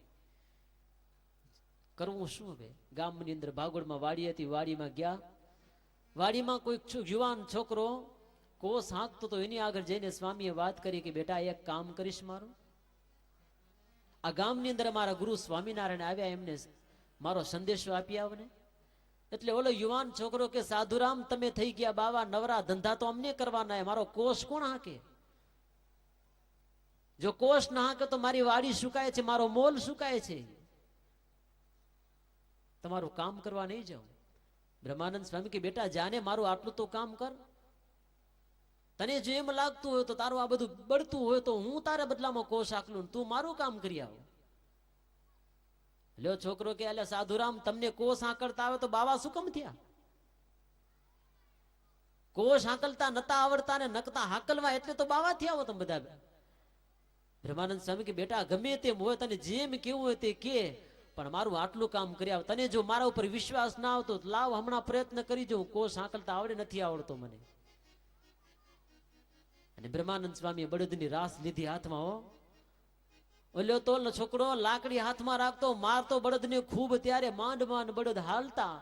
કરવું શું હવે? ગામની અંદર ભાગોળમાં વાડી હતી, વાડીમાં ગયા. વાડીમાં કોઈ યુવાન છોકરો કોસ હાંકતો તો એની આગળ જઈને સ્વામીએ વાત કરી કે બેટા એક કામ કરીશ મારું? આ ગામની અંદર અમારા ગુરુ સ્વામિનારાયણ આવ્યા, એમને મારો સંદેશો આપી આવને. એટલે ઓલો યુવાન છોકરો કે સાધુરામ તમે થઈ ગયા બાવા નવરા, ધંધા તો અમને કરવાના, મારો કોષ કોણ હાકે? જો કોષ ના હાકે તો મારી વાડી સુકાય છે, મારો મોલ સુકાય છે, તમારું કામ કરવા નહીં જાઉં. બ્રહ્માનંદ સ્વામી કે બેટા જાને મારું આટલું તો કામ કર. તને જો એમ લાગતું હોય તો તારું આ બધું બળતું હોય તો હું તારા બદલામાં કોષ આકલું, તું મારું કામ કરી આવ. લ્યો છોકરો કે અલ્યા સાધુરામ તમને કોષ આંકળતા આવે તો બાવા શું કમ થયા? કોષ હાંકલતા નતા આવડતા ને નકતા હાકલવા એટલે તો બાવા થયા હો તમે બધા. બ્રહ્માનંદ સ્વામી કે બેટા ગમે તેમ હોય, તને જેમ કેવું હોય તે કે, પણ મારું આટલું કામ કરી આવ. તને જો મારા ઉપર વિશ્વાસ ના આવતો લાવ હમણાં પ્રયત્ન કરી જો, કોષ હાંકલતા આવડે નથી આવડતો મને. અને બ્રહ્માનંદ સ્વામીએ બળદની રાસ લીધી હાથમાં. હો, ઓલ્યો તો છોકરો લાકડી હાથમાં રાખતો, મારતો બળદને ખૂબ, ત્યારે માંડ માંડ બળદ હાલતા.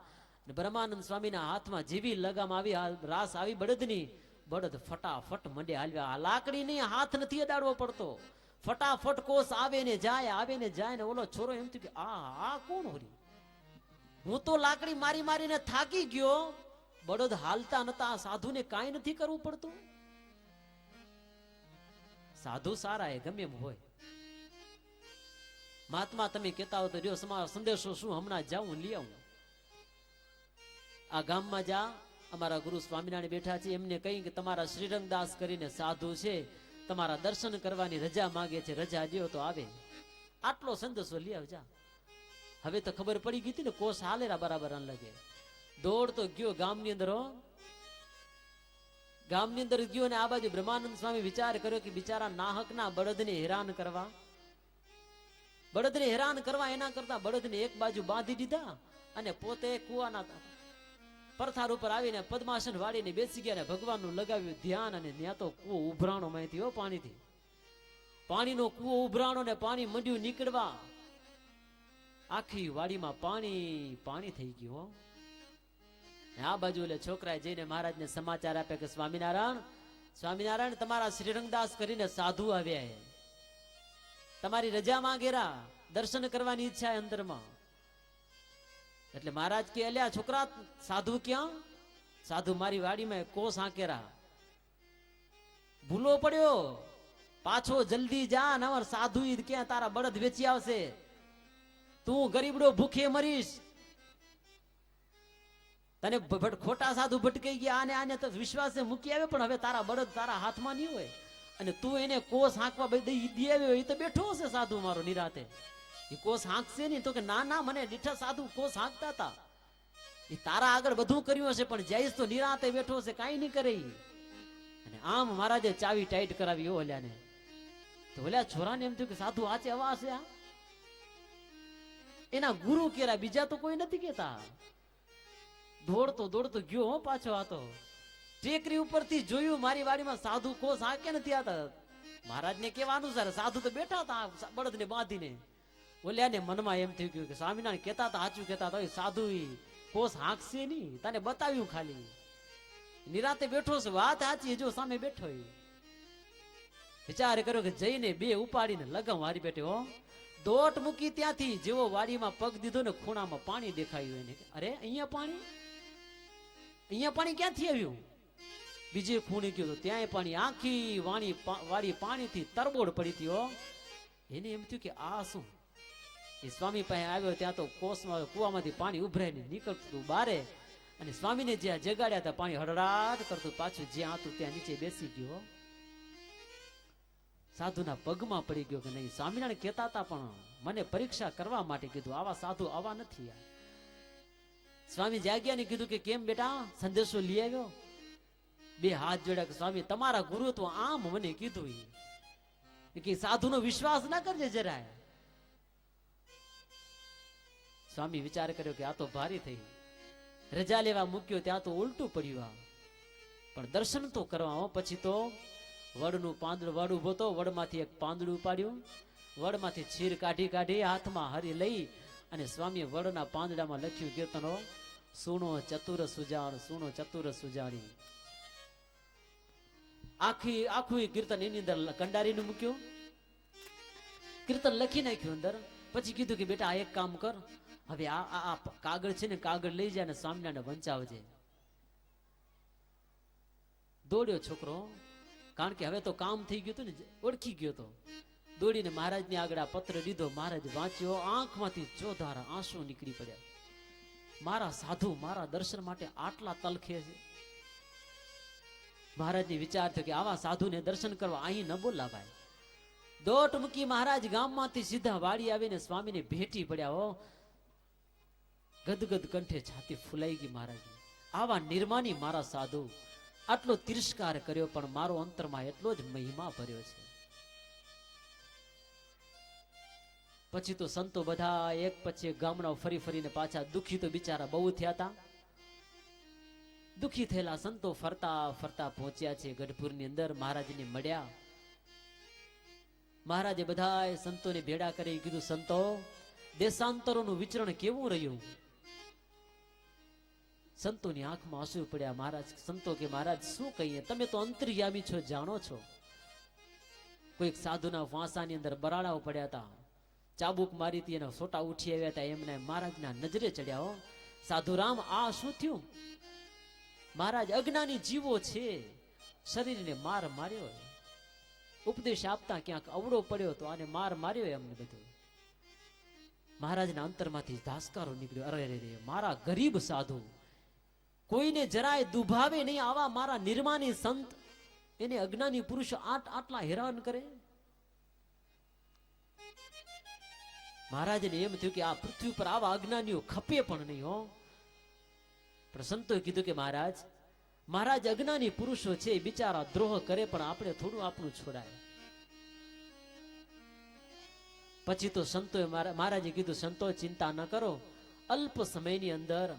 બ્રહ્માનંદ સ્વામીના હાથમાં જેવી લગામ આવી, રાસ આવી બળદની, બળદ ફટાફટ મંડે હાલવા. આ લાકડી નહીં, હાથ નથી અડાડવો પડતો, ફટાફટ કોષ આવે ને જાય ને ઓલો છોરો એમ થયું કે આ કોણ હોરી? હું તો લાકડી મારી મારીને થાકી ગયો, બળદ હાલતા નતા. સાધુને કાંઈ નથી કરવું પડતું. સાધુ સારા એ ગમે એમ હોય. મહાત્મા તમે કહેતા હો તો જો સંદેશો શું, હમણાં જાઉં લઈ આવું. આ ગામમાં જા, અમારા ગુરુ સ્વામિનારાયણ બેઠા છે, એમને કહી કે તમારા શ્રીરંગદાસ કરીને સાધુ છે, તમારા દર્શન કરવાની રજા માંગે છે, રજા લ્યો તો આવે. આટલો સંદેશો લઈ આવજા. હવે તો ખબર પડી ગઈ હતી ને, કોષ હાલેરા બરાબર ન લાગે. દોડતો ગયો ગામની અંદર. ગામની અંદર ગયો ને આ બાજુ બ્રહ્માનંદ સ્વામી વિચાર કર્યો કે બિચારા નાહકના બળદને હેરાન કરવા, એના કરતા બળદને એક બાજુ બાંધી દીધા અને પોતે કુવાના પરથાર ઉપર આવીને પદ્માસન વાળીને બેસી ગયા ને ભગવાનનું લગાવ્યું ધ્યાન. અને ત્યાં તો કુવો ઉભરાણો માંથી, હો, પાણીથી, પાણીનો કુવો ઉભરાણો ને પાણી મંડ્યું નીકળવા. આખી વાડીમાં પાણી થઈ ગયું. આ બાજુ એટલે છોકરાએ જઈને મહારાજને સમાચાર આપ્યા કે સ્વામિનારાયણ તમારા શ્રીરંગદાસ કરીને સાધુ આવ્યા, તમારી રજા માંગેરા, દર્શન કરવાની ઈચ્છા અંદરમાં. એટલે મહારાજ કે અલ્યા છોકરા, સાધુ ક્યાં? સાધુ મારી વાડીમાં કોષ હાંકેરા. ભૂલો પડ્યો, પાછો જલ્દી જા, નવર સાધુ ક્યાં તારા બળદ વેચી આવશે, તું ગરીબડો ભૂખે મરીશ. તને ખોટા સાધુ ભટકાઈ ગયા, આને તો વિશ્વાસે મૂકી આવે, પણ હવે તારા બળદ તારા હાથમાં નહીં હોય, અને તું એને કોષ હાંકવા દઈ આવ્યો. એ તો બેઠો હશે સાધુ મારો નિરાતે, એ કોષ હાંકશે નહીં. તો કે ના મને દીઠા સાધુ કોષ હાંકતા હતા, એ તારા આગળ બધું કર્યું હશે, પણ જઈશ તો નિરાતે બેઠો હશે, કાંઈ નહીં કરે. અને આમ મહારાજે ચાવી ટાઈટ કરાવી ઓલ્યાને. તો ઓલ્યા છોરાને એમ થયું કે સાધુ આચે હવા હશે, એના ગુરુ કેરા, બીજા તો કોઈ નથી કેતા. દોડતો ગયો. હો, પાછો આતો ટેકરી ઉપરથી જોયું, મારી વાડીમાં સાધુ કોષ હાંકે નથી આવતા. મહારાજને કેવાનું સર, સાધુ તો બેઠા હતા બળદને બાંધીને. ઓલ્યાને મનમાં એમ થઈ ગયું કે સ્વામિનારાયણ કહેતા હતા, સાચું કહેતા હતા, સાધુ ઈ કોસ હાંકશે નહીં, તને બતાવ્યું ખાલી, નિરાતે બેઠો છે, વાત સાચી, જો સામે બેઠો ઈ. વિચાર કર્યો કે જઈને બે ઉપાડીને લગામ વારી બેઠે હો. દોટ મૂકી ત્યાંથી જેવો વાડીમાં પગ દીધો ને ખૂણામાં પાણી દેખાયું એને. અરે અહીંયા પાણી, અહીંયા પાણી ક્યાંથી આવ્યું? બીજે ખૂણે ગયો તો ત્યાંય પાણી, આખી વાડી પાણીથી તરબોળ પડી હતી હો. એને એમ થયું કે આ શું? એ સ્વામી પાસે આવ્યો ત્યાં તો કોસમાં કુવામાંથી પાણી ઉભરાઈને નીકળતું હતું બારે, અને સ્વામીને જ્યાં જગાડ્યા હતા પાણી હળરાટ કરતું પાછું જ્યાં હતું ત્યાં નીચે બેસી ગયો. સાધુના પગમાં પડી ગયો કે નહીં, સ્વામિનારાયણ કહેતા હતા પણ મને પરીક્ષા કરવા માટે કીધું, આવા સાધુ આવા નથી. સ્વામી જાગ્યા ને કીધું કે કેમ બેટા, સંદેશો લઈ આવ્યો? બે હાથ જોડ્યા કે સ્વામી તમારા ગુરુ તો આમ મને કીધું કે સાધુનો વિશ્વાસ ના કરજે જરાય. સ્વામી વિચાર કર્યો કે આ તો ભારી થઈ, રજા લેવા મૂક્યો ત્યાં તો ઉલટું પડ્યું. પણ દર્શન તો કરવા. પછી તો વડનું પાંદડું, વડ ઉભો તો વડમાંથી એક પાંદડું ઉપાડ્યું, વડમાંથી છીર કાઢી હાથમાં હરી લઈ અને સ્વામીએ વડના પાંદડામાં લખ્યું કીર્તનો, સુણો ચતુર સુજાણ, સુણો ચતુર સુજાણી. આખું કીર્તન એની અંદર કંડારીને મૂક્યું, કીર્તન લખી નાખ્યું અંદર. પછી કીધું કે બેટા આ એક કામ કર, હવે આ કાગળ છે ને કાગળ લઈ જાય ને સ્વામિનારાયણ વંચાવજે. દોડ્યો છોકરો, કારણ કે હવે તો કામ થઈ ગયું હતું ને, ઓળખી ગયો તો. દોડીને મહારાજની આગળ આ પત્ર લીધો, મહારાજ વાંચ્યો, આંખમાંથી ચોધારા આંસુ નીકળી પડ્યા. મારા સાધુ મારા દર્શન માટે આટલા તલખે છે. મહારાજને વિચાર થયો કે આવા સાધુને દર્શન કરવા અહીં ન બોલાવાય. દોટ મૂકી મહારાજ ગામમાંથી સીધા વાડી આવીને સ્વામીને ભેટી પડ્યા હો. ગદગદ કંઠે છાતી ફૂલાઈ ગઈ મહારાજ. આવા નિર્માની મારા સાધુ, આટલો તિરસ્કાર કર્યો પણ મારો અંતરમાં એટલો જ મહિમા ભર્યો છે. પછી તો સંતો બધા એક પછી ગામના ફરી ફરીને પાછા, દુખી તો બિચારા બહુ થયા હતા. દુખી થયેલા સંતો ફરતા ફરતા પહોંચ્યા છે ગઢપુરની અંદર, મહારાજને મળ્યા. મહારાજે બધા સંતોને ભેડા કરી કીધું, સંતો દેશાંતરોનું વિચરણ કેવું રહ્યું? સંતોની આંખમાં આંસુ પડ્યા. મહારાજ, સંતો કે મહારાજ શું કહીએ, તમે તો અંતર્યામી છો, જાણો છો. કોઈક સાધુના વાંસાની અંદર બરાડાઓ પડ્યા હતા, ચાબુક મારી હતી, એના સોટા ઉઠી આવ્યા હતા, એમને મહારાજના નજરે ચડ્યા હો. સાધુરામ આ શું થયું? મહારાજ અજ્ઞાની જીવો છે, શરીરને માર માર્યો, ઉપદેશ આપતા ક્યાંક અવળો પડ્યો તો આને માર માર્યો એમને બધું. મહારાજના અંતરમાંથી ધાસકારો નીકળ્યો, અરે રે મારા ગરીબ સાધુ, કોઈને જરાય દુભાવે નહીં, આવા મારા નિર્માની સંત, એને અજ્ઞાની પુરુષ આટલા હેરાન કરે. મહારાજને એમ થયું કે આ પૃથ્વી પર આવા અજ્ઞાનીઓ ખપે પણ નહીં હો. પણ સંતોએ કીધું કે મહારાજ અજ્ઞાની પુરુષો છે, બિચારા દ્રોહ કરે પણ આપણે થોડું આપણું છોડાય. પછી તો સંતોએ મહારાજે કીધું, સંતો ચિંતા ન કરો, અલ્પ સમયની અંદર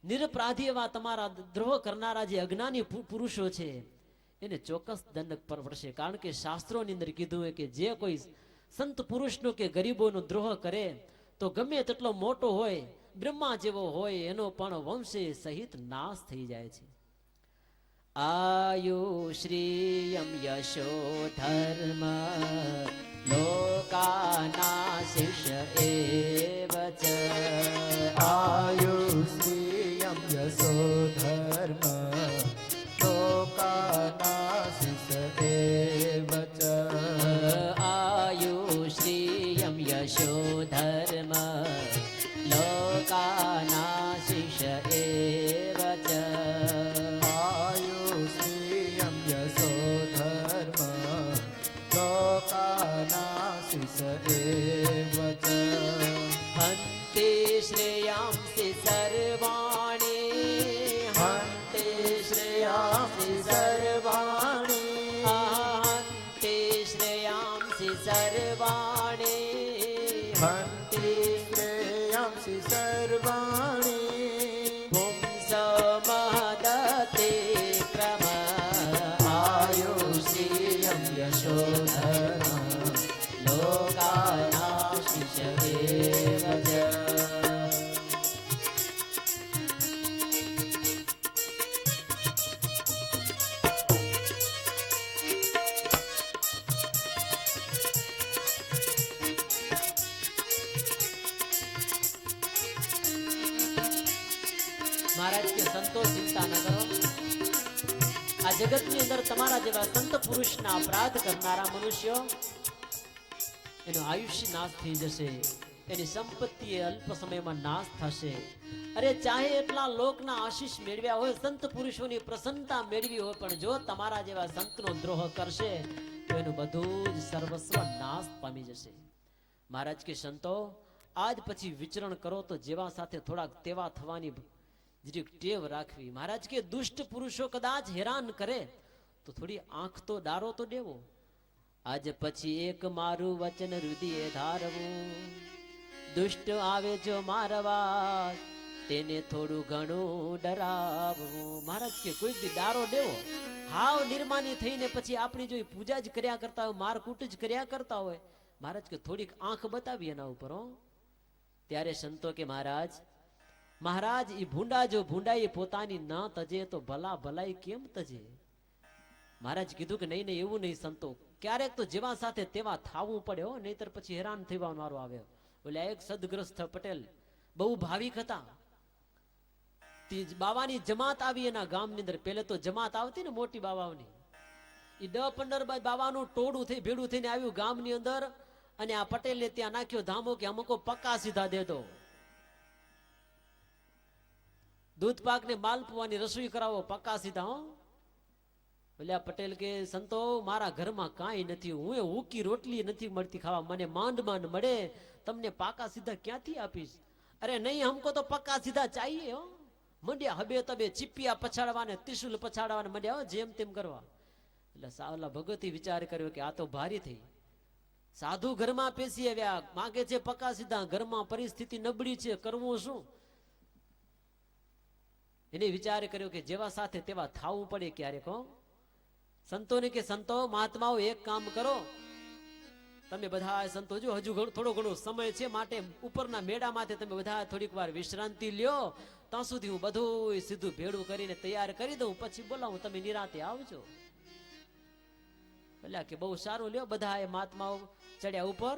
નિરપરાધી એવા તમારા દ્રોહ કરનારા જે અજ્ઞાની પુરુષો છે એને ચોક્કસ દંડ પર પડશે. કારણ કે શાસ્ત્રોની અંદર કીધું હોય કે જે કોઈ સંત પુરુષનો કે ગરીબોનો દ્રોહ કરે તો ગમે તેટલો મોટો હોય, બ્રહ્મા જેવો હોય, એનો પણ વંશે સહિત નાશ થઈ જાય છે. આયુશ્રીયમ યશો ધર્મ લોકાનાશિષ્ય એવ ચ. આયુશ્રીયમ યશો ધર્મ લોકાનાશિષ્ય એવ ચ. આયુશ્રીયમ યશો ધર્મ લોકાનાશિષ્ય એવ ચ. આયુશ્રીયમ યશો ધર્મ લોકાનાશિષ્ય એવ ચ. હંતે શ્રેયાંસી સર્વાણિ, હંતે શ્રેયાંસી સર્વાણિ, હંતે શ્રેયાંસી સર્વાણિ, હંતે શ્રેયાંસી સર્વાણિ. પુંસમહદતે ક્રમ આયુશ્રીયમ યશો ધર્મ લોકાનાશિષ્ય મહારાજ કે સંતો ચિંતા ન કરો, આ જગતની અંદર તમારા જેવા સંત પુરુષના અપરાધ કરનારા મનુષ્યો એનું આયુષ્ય નાશ થઈ જશે, એની સંપત્તિ એ અલ્પ સમયમાં નાશ થશે. અરે ચાહે એટલા લોકના આશીષ મેળવ્યા હોય, સંત પુરુષોની પ્રસન્નતા મેળવી હોય, પણ જો તમારા જેવા સંતનો દ્રોહ કરશે તો એનું બધું જ સર્વસ્વ નાશ પામી જશે. મહારાજ કે સંતો આજ પછી વિચરણ કરો તો જેવા સાથે થોડાક તેવા થવાની જરીક ટેવ રાખવી. મહારાજ કે દુષ્ટ પુરુષો કદાચ હેરાન કરે તો થોડી આંખ તો ડારો તો દેવો. આજ પછી એક મારું વચન હૃદયે ધારવું, દુષ્ટ આવે જો મારવા તેને થોડું ઘણું ડરાવવું. મહારાજ કે કોઈ દી ડારો દેવો, હાવ નિર્માની થઈને પછી આપણી જો પૂજા જ કર્યા કરતા હોય, મારકૂટ જ કર્યા કરતા હોય, મહારાજ કે થોડીક આંખ બતાવી એના ઉપર હો. ત્યારે સંતો કે મહારાજ ઈ ભૂંડા જો ભૂંડાઈ પોતાની ના તજે તો ભલા ભલાઈ કેમ તજે. મહારાજ કીધું કે નહીં એવું નહીં સંતો, ક્યારેક તો જેવા સાથે તેવા થાવું પડે હો, નહીતર પછી હેરાન થવાનો વારો આવે. ઓલે એક સદગ્રસ્ત પટેલ બહુ ભાવિક હતા, બાવાની જમાત આવી એના ગામની અંદર. પેલે તો જમાત આવતી ને મોટી બાવાઓની, એ 10-15 બાવાનું ટોળું થઈ ભેડું થઈને આવ્યું ગામની અંદર, અને આ પટેલને ત્યાં નાખ્યો ધામો કે અમુકો પક્કા સીધા દે દો, દૂધ પાક ને માલપુવાની રસોઈ કરાવો પક્કા સીધા હો. એટલે પટેલ કે સંતો મારા ઘરમાં કાંઈ નથી, હું હુકી રોટલી નથી મળતી ખાવા, મને માંડ માંડ મળે, તમને પાકા સીધા ક્યાંથી આપીશ. અરે નહીં હમકો તો પક્કા સીધા ચાહીએ હો. મંડ્યા હબે તબે ચીપિયા પછાડવાને ત્રિશુલ પછાડવાને મંડ્યા હો, જેમ તેમ કરવા. એટલે સાવલા ભગતે વિચાર કર્યો કે આ તો ભારી થઈ. સાધુ ઘરમાં પેસી આવ્યા, માગે છે પક્કા સીધા, ઘરમાં પરિસ્થિતિ નબળી છે, કરવું શું. એને વિચાર કર્યો કે જેવા સાથે તેવા થાવું પડે ક્યારેક હો. સંતોને કે સંતો મહાત્માઓ એક કામ કરો, તમે બધા સંતો જો હજુ થોડો ઘણો સમય છે, માટે ઉપરના મેળામાંથી તમે બધા થોડીક વાર વિશ્રાંતિ લ્યો, ત્યાં સુધી હું બધું સીધું ભેડું કરીને તૈયાર કરી દઉં, પછી બોલાવું, તમે નિરાતે આવજો. એટલે કે બહુ સારું લ્યો. બધા એ મહાત્માઓ ચડ્યા ઉપર,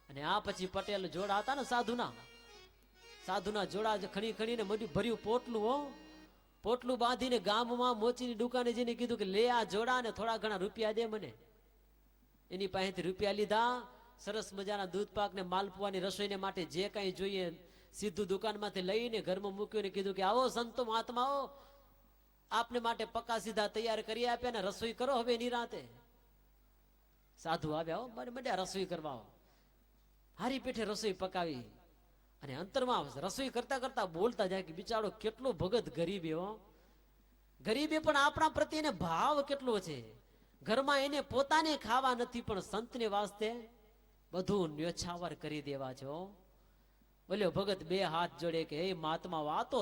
અને આ પછી પટેલ જોડા હતા ને સાધુના જોડા ખણી ખણીને ભર્યું પોટલું હો. પોટલું બાંધીને ગામમાં મોચીની દુકાને જઈને કીધું કે લે આ જોડા ને થોડા ઘણા રૂપિયા દે મને. એની પાસેથી રૂપિયા લીધા, સરસ મજાના દૂધ પાક ને માલપુવાની રસોઈને માટે જે કઈ જોઈએ સીધું દુકાનમાંથી લઈને ઘરમાં મૂક્યું, કીધું કે આવો સંતો મહાત્માઓ, આપને માટે પક્કા સીધા તૈયાર કરી આપ્યા ને રસોઈ કરો હવે નિરાતે. સાધુ આવ્યા હો, મને રસોઈ કરવા, હારી પેઠે રસોઈ પકાવી, અને અંતરમાં રસોઈ કરતા કરતા બોલતા જાય કે બિચારો કેટલો ભગત ગરીબે હો, ગરીબે પણ આપણા પ્રત્યે ભાવ કેટલો છે. ઘરમાં એને પોતાને ખાવા નથી, પણ સંતને વાસ્તે બધું ન્યોછાવર કરી દેવા છો. બોલ્યો ભગત બે હાથ જોડે કે હે મહાત્મા, આ તો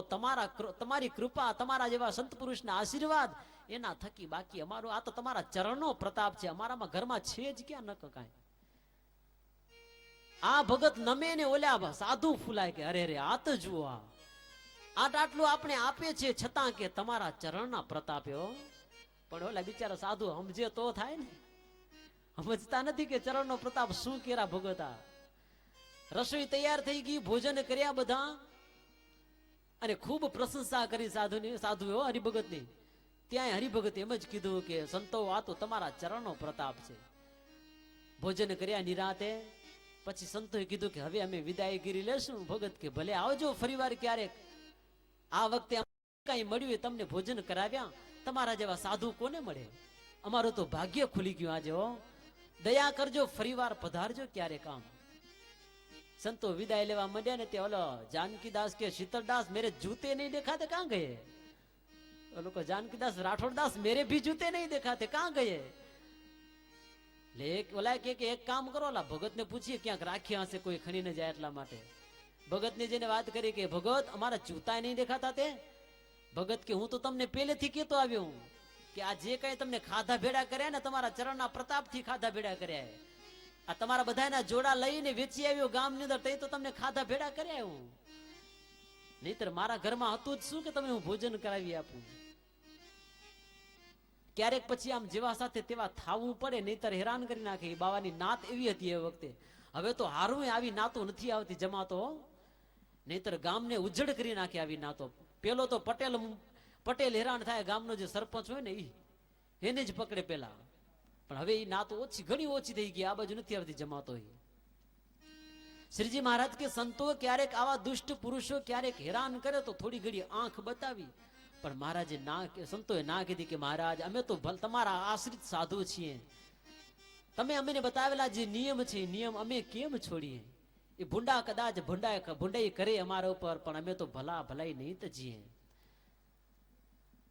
તમારી કૃપા, તમારા જેવા સંત પુરુષના આશીર્વાદ એના થકી, બાકી અમારું આ તો તમારા ચરણનો પ્રતાપ છે, અમારામાં ઘરમાં છે જ ક્યાં ન કાંઈ. આ ભગત નમે ને ઓલ્યા સાધુ ફૂલાય કે અરે રે આ તો જુઓ, આટલું આપણે આપે છે છતાં કે તમારા ચરણના પ્રતાપ્યો. પણ ઓલા બિચારા સાધુ સમજે તો થાય ને, સમજતા નથી કે ચરણનો પ્રતાપ શું કેરા ભગતા. રસોઈ તૈયાર થઈ ગઈ, ભોજન કર્યા બધા, અને ખૂબ પ્રશંસા કરી સાધુ હરિભગતની. ત્યાં હરિભગત એમ જ કીધું કે સંતો આ તો તમારા ચરણનો પ્રતાપ છે. ભોજન કર્યા નિરાતે, પછી સંતોએ કીધું કે હવે અમે વિદાયગીરી લેશું. ભગત કે ભલે આવજો ફરીવાર ક્યારેક, આ વખતે કઈ મળ્યું તમને ભોજન કરાવ્યા, તમારા જેવા સાધુ કોને મળે, અમારું તો ભાગ્ય ખુલી ગયું આજે હો, દયા કરજો ફરીવાર પધારજો ક્યારેક. આમ સંતો વિદાય લેવા માંડ્યા ને તે ઓલો જાનકીદાસ કે શીતળદાસ મેરે જૂતે નહીં દેખાતે કાં ગયે, લોકો જાનકીદાસ રાઠોડદાસ મેરે ભી જૂતે નહીં દેખાતે કાં ગયે. ઓલા કે એક કામ કરો, ઓલા ભગત ને પૂછીએ ક્યાંક રાખ્યા હશે, કોઈ ખણી ન જાય એટલા માટે. ભગત ને જેને વાત કરી કે ભગત અમારા જૂતા નહીં દેખાતા તે. ભગત કે હું તો તમને પહેલેથી કેતો આવ્યો હું કે આ જે કઈ તમને ખાધા ભેડા કર્યા ને, તમારા ચરણના પ્રતાપથી ખાધા ભેડા કર્યા. આ તમારા બધાના જોડા લઈને વેચી આવ્યો ગામની અંદર, તઈ તો તમને ખાધા ભેડા કર્યા હું, નહીતર મારા ઘરમાં હતું જ શું કે તમને હું ભોજન કરાવી આપું. ક્યારેક પછી આમ જેવા સાથે તેવા થાવું પડે, નહીતર હેરાન કરી નાખે. બાવાની નાત એવી હતી એ વખતે, હવે તો હારું આવી નાતો નથી આવતી જમાતો, નહીતર ગામને ઉજ્જડ કરી નાખે આવી નાતો. પેલો તો પટેલ હેરાન થાય, ગામનો જે સરપંચ હોય ને એને જ પકડે પેલા. પણ હવે એ ના તો ઘણી ઓછી થઈ ગઈ, આ બાજુ નથી આવતી જમાતો. શ્રીજી મહારાજ કે સંતો ક્યારેક આવા દુષ્ટ પુરુષો ક્યારેક હેરાન કરે તો થોડી ઘડી આંખ બતાવી, પણ મહારાજે સંતોએ ના કીધી કે મહારાજ અમે તો તમારા આશ્રિત સાધુ છીએ, તમે અમને બતાવેલા જે નિયમ છે એ નિયમ અમે કેમ છોડીએ? એ ભૂંડા કદાચ ભૂંડાઈ કરે અમારા ઉપર, પણ અમે તો ભલાઈ નહીં તજીએ.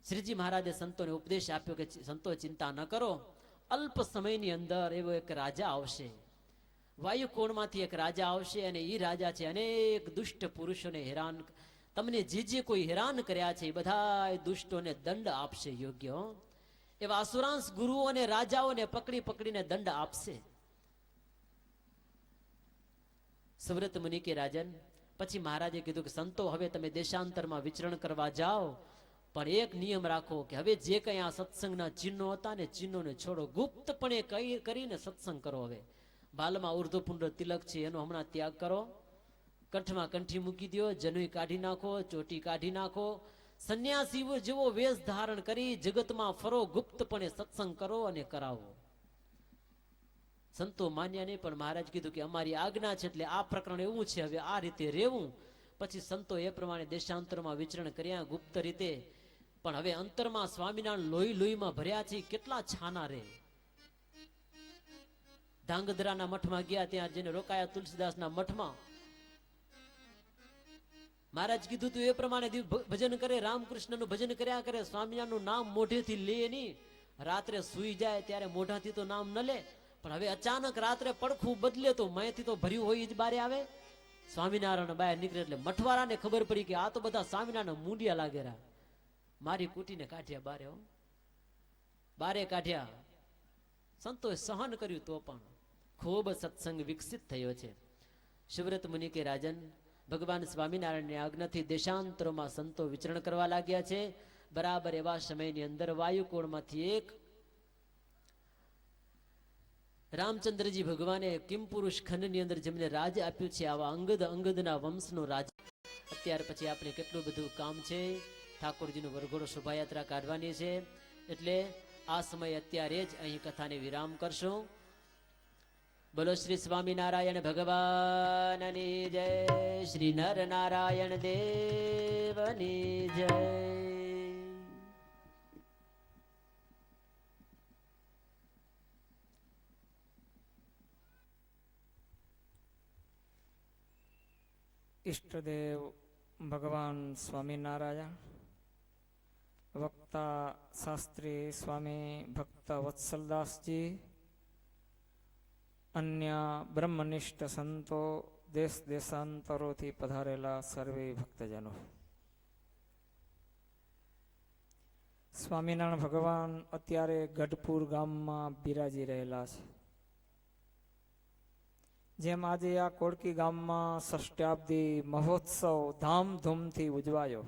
શ્રીજી મહારાજે સંતોને ઉપદેશ આપ્યો કે સંતો ચિંતા ન કરો, અલ્પ સમયની અંદર એવો એક રાજા આવશે, વાયુકોણમાંથી એક રાજા આવશે, અને એ રાજા છે અનેક દુષ્ટ પુરુષોને હેરાન, તમને જે કોઈ હેરાન કર્યા છે એ બધા દુષ્ટોને દંડ આપશે યોગ્ય. એવા અસુરાંશ ગુરુઓ અને રાજાઓને પકડીને દંડ આપશે. સુવ્રત મુનિ કે રાજન, પછી મહારાજે કીધું કે સંતો હવે તમે દેશાંતરમાં વિચરણ કરવા જાઓ, પણ એક નિયમ રાખો કે હવે જે કઈ આ સત્સંગના ચિહ્નો હતા ને ચિહ્નોને છોડો, ગુપ્તપણે કરીને સત્સંગ કરો. હવે બાલમાં ઉર્ધ્વપુંડ તિલક છે એનો હમણાં ત્યાગ કરો, કંઠમાં કંઠી મૂકી દો, જનોઈ કાઢી નાખો, ચોટી કાઢી નાખો, સંન્યાસી જેવો વેશ ધારણ કરી જગતમાં ફરો, ગુપ્તપણે સત્સંગ કરો અને કરાવો. સંતો માન્યા નહીં, પણ મહારાજ કીધું કે અમારી આજ્ઞા છે એટલે આ પ્રકરણ એવું છે, હવે આ રીતે રહેવું. પછી સંતો એ પ્રમાણે દેશાંતરમાં વિચરણ કર્યા ગુપ્ત રીતે. પણ હવે અંતરમાં સ્વામિનારાયણ લોહીમાં ભર્યા છે, કેટલા છાના રે. ધાંગધ્રાના મઠમાં ગયા, ત્યાં જેને રોકાયા તુલસીદાસના મઠમાં, મહારાજ કીધું તું એ પ્રમાણે ભજન કરે, રામકૃષ્ણનું ભજન કર્યા કરે, સ્વામિનારાયણનું નામ મોઢેથી લે નહીં, રાત્રે સુઈ જાય ત્યારે મોઢાથી તો નામ ન લે, પણ હવે અચાનક રાત્રે પડખું બદલે તો માયથી તો ભર્યું હોય જ બારે આવે. સ્વામિનારાયણ બહાર નીકળે એટલે મઠવાળાને ખબર પડી કે આ તો બધા સ્વામિનારાયણ મૂંડિયા લાગેરા, મારી કુટીને કાઢ્યા બારે. બારે કાઢ્યા, સંતોએ સહન કર્યું, તો પણ ખૂબ સત્સંગ વિકસિત થયો છે. સુવ્રત મુનિ કે રાજન, ભગવાન સ્વામિનારાયણની આજ્ઞાથી દેશાંતરોમાં સંતો વિચરણ કરવા લાગ્યા છે. બરાબર એવા સમયની અંદર વાયુકોણમાંથી એક રામચંદ્રજી ભગવાને કિમપુરુષ ખંડની અંદર જેમને રાજ આપ્યું છે, આવા અંગદના વંશનો રાજ. અત્યાર પછી આપણે કેટલું બધું કામ છે, ઠાકોરજીનો વરઘોડો શોભાયાત્રા કાઢવાની છે, એટલે આ સમય અત્યારે જ અહીં કથાને વિરામ કરશું. બોલો શ્રી સ્વામિનારાયણ ભગવાનની જય, શ્રી નર નારાયણ દેવની જય. ઈષ્ટદેવ ભગવાન સ્વામિનારાયણ, વક્તા શાસ્ત્રી સ્વામી ભક્ત વત્સલદાસજી, અન્ય બ્રહ્મનિષ્ઠ સંતો, દેશ દેશાંતરોથી પધારેલા સર્વે ભક્તજનો, સ્વામિનારાયણ ભગવાન અત્યારે ગઢપુર ગામમાં બિરાજી રહેલા છે. જેમ આજે આ કોડકી ગામમાં ષષ્ઠાબ્દી મહોત્સવ ધામધૂમથી ઉજવાયો,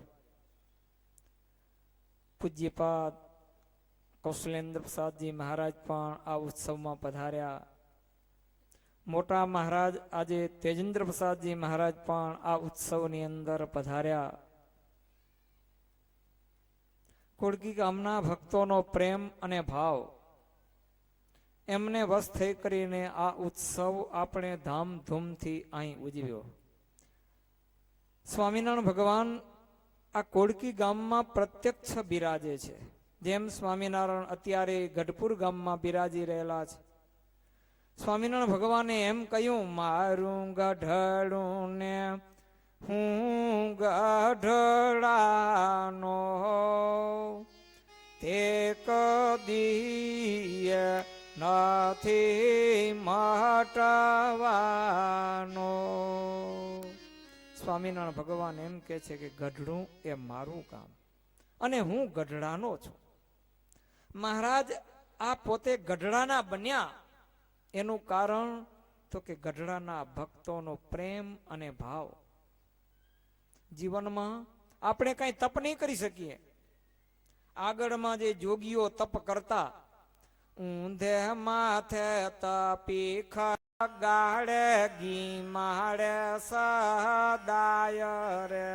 પૂજ્યપાદ કૌશલેન્દ્ર પ્રસાદજી મહારાજ પણ આ ઉત્સવમાં પધાર્યા. મોટા મહારાજ આજે તેજેન્દ્ર પ્રસાદજી મહારાજ પણ આ ઉત્સવની અંદર પધાર્યા. કોડકી ગામના ભક્તોનો પ્રેમ અને ભાવ એમને વશ થઈ કરીને આ ઉત્સવ આપણે ધામધૂમથી અહીં ઉજવ્યો. સ્વામિનારાયણ ભગવાન આ કોડકી ગામમાં પ્રત્યક્ષ બિરાજે છે. જેમ સ્વામિનારાયણ અત્યારે ગઢપુર ગામમાં બિરાજી રહેલા છે. સ્વામિનારાયણ ભગવાને એમ કહ્યું, મારું ગઢડું ને હું ગઢડાનો તે કદીએ નથી મટાવાનો. સ્વામિનારાયણ ભગવાન એમ કે છે કે ગઢડું એ મારું કામ અને હું ગઢડાનો છું. મહારાજ આ પોતે ગઢડાના બન્યા એનું કારણ તો કે ગઢડાના ભક્તોનો પ્રેમ અને ભાવ. જીવનમાં આપણે કઈ તપ નહીં કરી શકીએ. આગળમાં જે જોગીઓ તપ કરતા, ઊંધે માથે તપી ગાડે ઘી માડે સદાય રે,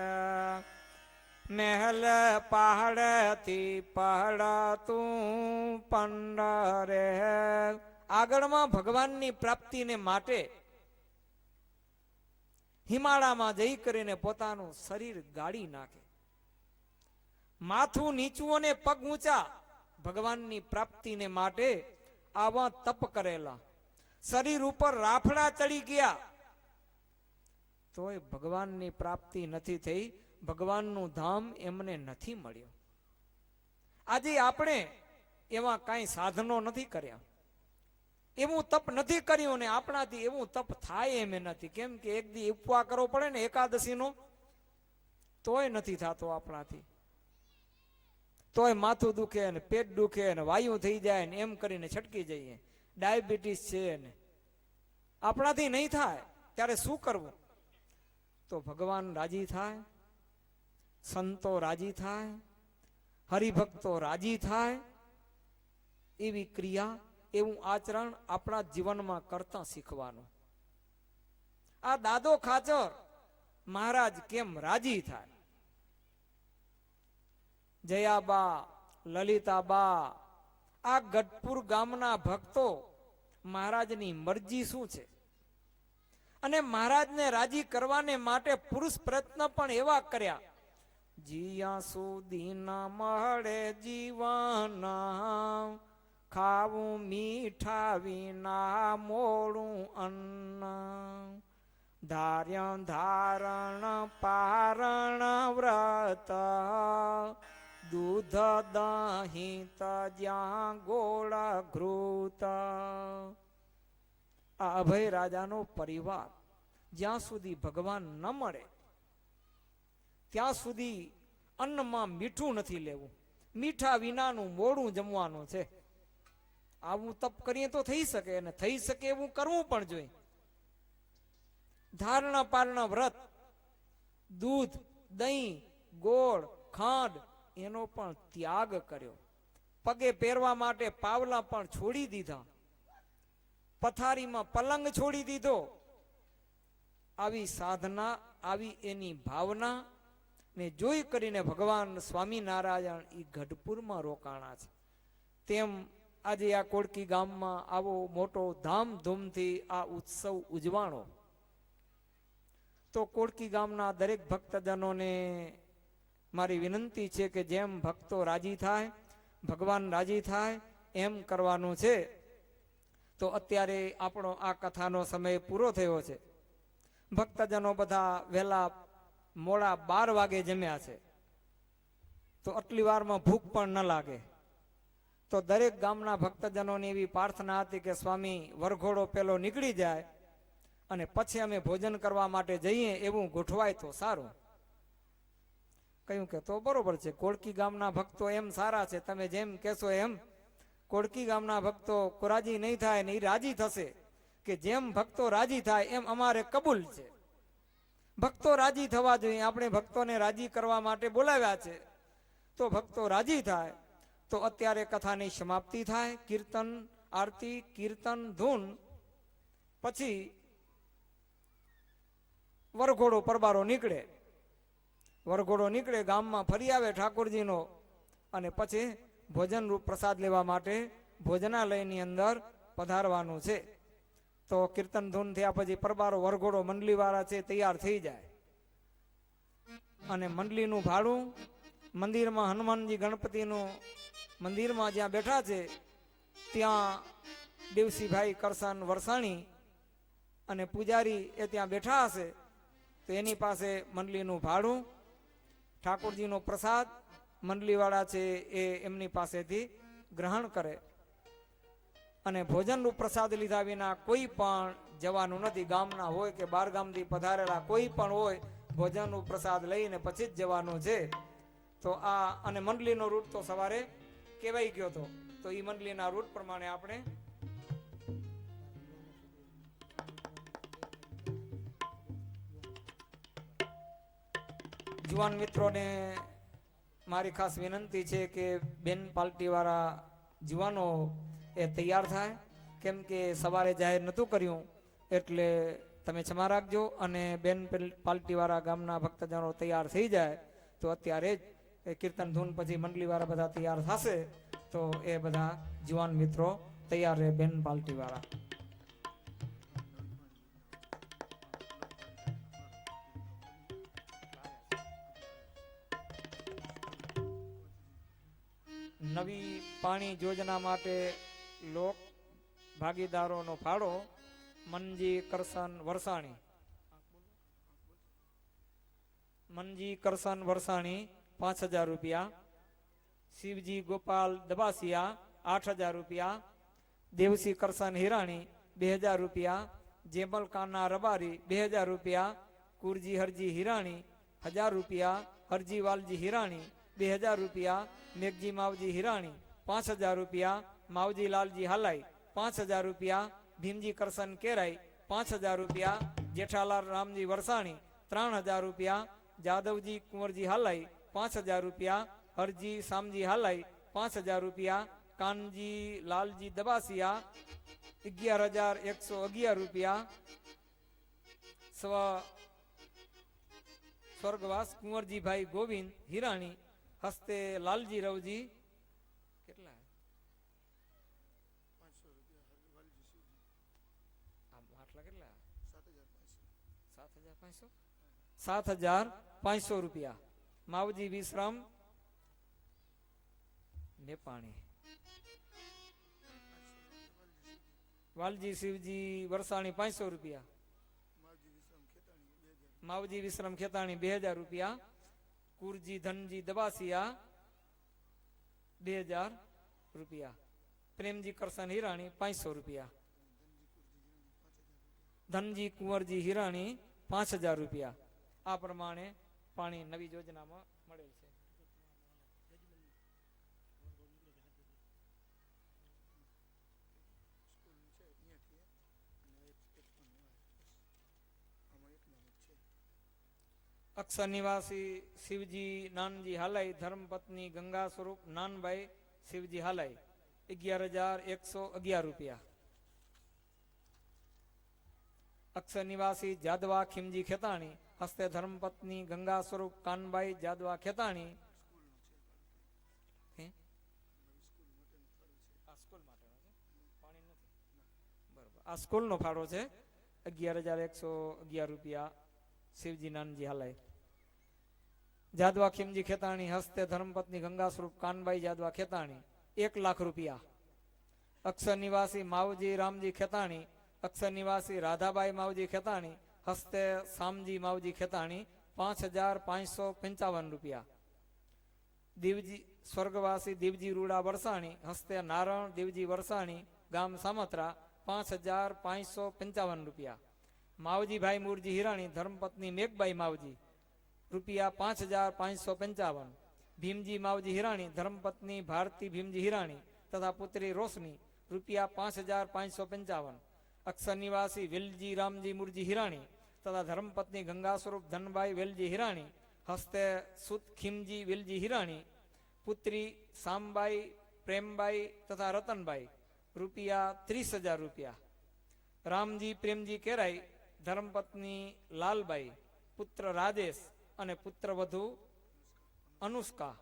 મહેલ પહાડથી પહાડતું પંડરે. આગળમાં ભગવાનની પ્રાપ્તિને માટે હિમાલયમાં જઈ કરીને પોતાનું શરીર ગાળી નાખે, માથું નીચું અને પગ ઊંચા, ભગવાનની પ્રાપ્તિને માટે આવા તપ કરેલા, શરીર ઉપર રાફડા ચડી ગયા, તોય ભગવાનની પ્રાપ્તિ નથી થઈ, ભગવાનનું ધામ એમને નથી મળ્યું. આજે આપણે એવા કાંઈ સાધનો નથી કર્યા, એવું તપ નથી કર્યું, ને આપણાથી એવું તપ થાય એમ નથી. કેમ કે એક દી ઉપવા કરવો પડે ને એકાદશીનો, તોય નથી થતો આપણાથી. તોય માથું દુખે ને પેટ દુખે ને વાયુ થઈ જાય ને એમ કરીને છટકી જઈએ. ડાયાબિટીસ છે ને આપણાથી નહીં થાય, ત્યારે શું કરવું? તો ભગવાન રાજી થાય, સંતો રાજી થાય, હરિભક્તો રાજી થાય, એવી ક્રિયા, એવું આચરણ આપણા જીવનમાં કરતા શીખવાનું. આ દાદો ખાચર મહારાજ કેમ રાજી થાય? જયાબા, લલિતાબા, આ ગઢપુર ગામના ભક્તો મહારાજની મરજી શું છે, અને મહારાજને રાજી કરવાને માટે પુરુષ પ્રયત્ન પણ એવા કર્યા, જીયા સુધી ના મળે જીવન, ખાવું મીઠા વિના મોડું અન્ન, ધાર્ય ધારણ પારણ વ્રત, દૂધ દહીં તજ્યા ગોળ ઘૃત. આ અભય રાજાનો પરિવાર જ્યાં સુધી ભગવાન ન મળે ત્યાં સુધી અન્નમાં મીઠું નથી લેવું, મીઠા વિનાનું મોડું જમવાનું છે. આવું તપ કરીએ તો થઈ શકે, અને થઈ શકે એવું કરવું પણ જોઈએ. ધારણ પારણ વ્રત, દૂધ દહીં ગોળ ખાંડ એનો પણ ત્યાગ કર્યો, પગે પહેરવા માટે પાવલા પણ છોડી દીધા, પથારીમાં પલંગ છોડી દીધો. આવી સાધના, આવી એની ભાવના ને જોઈ કરીને ભગવાન સ્વામિનારાયણ એ ગઢપુરમાં રોકાણા છે. તેમ આજે આ કોડકી ગામમાં આવો મોટો ધામધૂમથી આ ઉત્સવ ઉજવાણો. તો કોડકી ગામના દરેક ભક્તજનોને મારી વિનંતી છે કે જેમ ભક્તો રાજી થાય, ભગવાન રાજી થાય એમ કરવાનું છે. તો અત્યારે આપણો આ કથાનો સમય પૂરો થયો છે. ભક્તજનો બધા વહેલા મોડા 12 વાગે જમ્યા છે, તો આટલી વારમાં ભૂખ પણ ન લાગે. તો દરેક ગામના ભક્તજનોની એવી પ્રાર્થના હતી કે સ્વામી વરઘોડો પેલો નીકળી જાય અને પછી અમે ભોજન કરવા માટે જઈએ, એવું ગોઠવાય તો સારું. કહ્યું કે તો બરોબર છે, કોડકી ગામના ભક્તો એમ સારા છે, તમે જેમ કહેશો એમ. કોડકી ગામના ભક્તો રાજી નહીં થાય ને એ રાજી થશે, કે જેમ ભક્તો રાજી થાય એમ અમારે કબૂલ છે. ભક્તો રાજી થવા જોઈએ, આપણે ભક્તોને રાજી કરવા માટે બોલાવ્યા છે, તો ભક્તો રાજી થાય. તો અત્યારે કથાની સમાપ્તિ થાય, કીર્તન આરતી કીર્તન ધૂન, પછી વરઘોડો પરબારો નીકળે. વરઘોડો નીકળે, ગામમાં ફરી આવે ઠાકોરજીનો, અને પછી ભોજન રૂપ પ્રસાદ લેવા માટે ભોજનાલયની અંદર પધારવાનું છે. તો કીર્તન ધૂન થયા પછી પરબારો વરઘોડો મંડલીવાળા છે તૈયાર થઈ જાય, અને મંડલીનું ભાડું મંદિરમાં હનુમાનજી ગણપતિનું મંદિરમાં જ્યાં બેઠા છે ત્યાં દેવસીભાઈ કરસન વરસાણી અને પૂજારી એ ત્યાં બેઠા હશે, તો એની પાસે મંડલીનું ભાડું, ઠાકોરજીનો પ્રસાદ મંડલીવાળા છે એ એમની પાસેથી ગ્રહણ કરે. અને ભોજનનું પ્રસાદ લીધા વિના કોઈ પણ જવાનું નથી. ગામના હોય કે બાર ગામથી પધારેલા કોઈ પણ હોય, ભોજનનું પ્રસાદ લઈને પછી જ જવાનું છે. તો આ અને મંડલીનો રૂટ તો સવારે કહેવાઈ ગયો હતો, તો એ મંડલીના રૂટ પ્રમાણે આપણે જુવાન મિત્રોને મારી ખાસ વિનંતી છે કે બેન પાર્ટીવાળા જુવાનો એ તૈયાર થાય, કેમ કે સવારે જાહેર નહોતું કર્યું એટલે તમે ક્ષમા રાખજો. અને બેન પાર્ટીવાળા ગામના ભક્તજનો તૈયાર થઈ જાય તો અત્યારે જ એ કીર્તન ધૂન પછી મંડલીવાળા બધા તૈયાર થશે તો એ બધા જુવાન મિત્રો તૈયાર રહે બેન પાલટીવાળા. નવી પાણી યોજના માટે લોક ભાગીદારોનો ફાળો મનજી કરસન વરસાણી. મનજી કરસન વરસાણી 5000 રૂપિયા. શિવજી ગોપાલ દબાસિયા 8000 રૂપિયા. દેવસી કરસન હિરાણી 2000 રૂપિયા. જેમલ કાના રબારી 2000 રૂપિયા. કુરજી હરજી હિરાણી 1000 રૂપિયા. હરજી વાલજી હિરાણી 2000 રૂપિયા. મેઘજી માવજી હિરાણી 5000 રૂપિયા. માવજી લાલજી હાલાઈ 5000 રૂપિયા. ભીમજી કરસન કેરાઈ 5000 રૂપિયા. જેઠાલાલ રામજી વરસાણી 3000 રૂપિયા. જાદવજી કુંવરજી હાલાઈ 5000 રૂપિયા. હરજી સામજી હાલાઈ 5000 રૂપિયા. કાનજી લાલજી દબાસિયા 11111 રૂપિયા. સ્વર્ગવાસ કુંવરજીભાઈ ગોવિંદ હિરાણી હસ્તે લાલજી રવજી કેટલા આટલા કેટલા 7500 રૂપિયા. માવજી વિશ્રામ નેપાણી. વાલજી શિવજી વરસાણી 500 રૂપિયા. માવજી વિશ્રામ ખેતાણી 2000 રૂપિયા. કુરજી ધનજી દબાસિયા 2000 રૂપિયા. પ્રેમજી કરસન હિરાણી 500 રૂપિયા. ધનજી કુંવરજી હિરાણી 5000 રૂપિયા. આ પ્રમાણે પાણી નવી યોજનામાં મળેલ છે. અક્ષર નિવાસી શિવજી નાનજી હાલાઈ ધર્મપત્ની ગંગા સ્વરૂપ નાનભાઈ શિવજી હાલાઈ 11111 રૂપિયા. અક્ષર નિવાસી જાદવા ખીમજી ખેતાણી હસ્તે ધર્મપત્ની ગંગા સ્વરૂપ કાનભાઈ જાદવા ખેતાણી. આ સ્કૂલનો ફાળો છે 11111 રૂપિયા. શિવજી નાનજી હાલાઈ. જાદવા ખીમજી ખેતાણી હસ્તે ધર્મપત્ની ગંગા સ્વરૂપ કાનભાઈ જાદવા ખેતાણી 1 લાખ રૂપિયા. અક્ષર નિવાસી માવજી રામજી ખેતાણી અક્ષર નિવાસી રાધાબાઈ માવજી ખેતાણી હસ્તે સામજી માવજી ખેતાણી 5555 રૂપિયા. દેવજી સ્વર્ગવાસી દેવજી રૂડા વરસાણી હસ્તે નારાયણ દેવજી વરસાણી ગામ સામત્રા 5555 રૂપિયા. માવજીભાઈ મૂરજી હિરાણી ધર્મપત્ની મેઘબાઈ માવજી રૂપિયા 5555. ભીમજી માવજી હિરાણી ધર્મપત્ની ભારતી ભીમજી હિરાણી તથા પુત્રી રોશની રૂપિયા 5555. અક્ષર નિવાસી વેલજી રામજી મુરજી હિરાણી તથા ધર્મપત્ની ગંગા સ્વરૂપ ધનભાઈ વેલજી હિરાણી હસ્તે સુત ખીમજી વેલજી હિરાણી પુત્રી સામબાઈ પ્રેમબાઈ તથા રતનબાઈ રૂપિયા 30000 રૂપિયા. રામજી પ્રેમજી કેરાઈ ધર્મપત્ની લાલબાઈ પુત્ર રાજેશ અને પુત્ર વધુ અનુષ્કા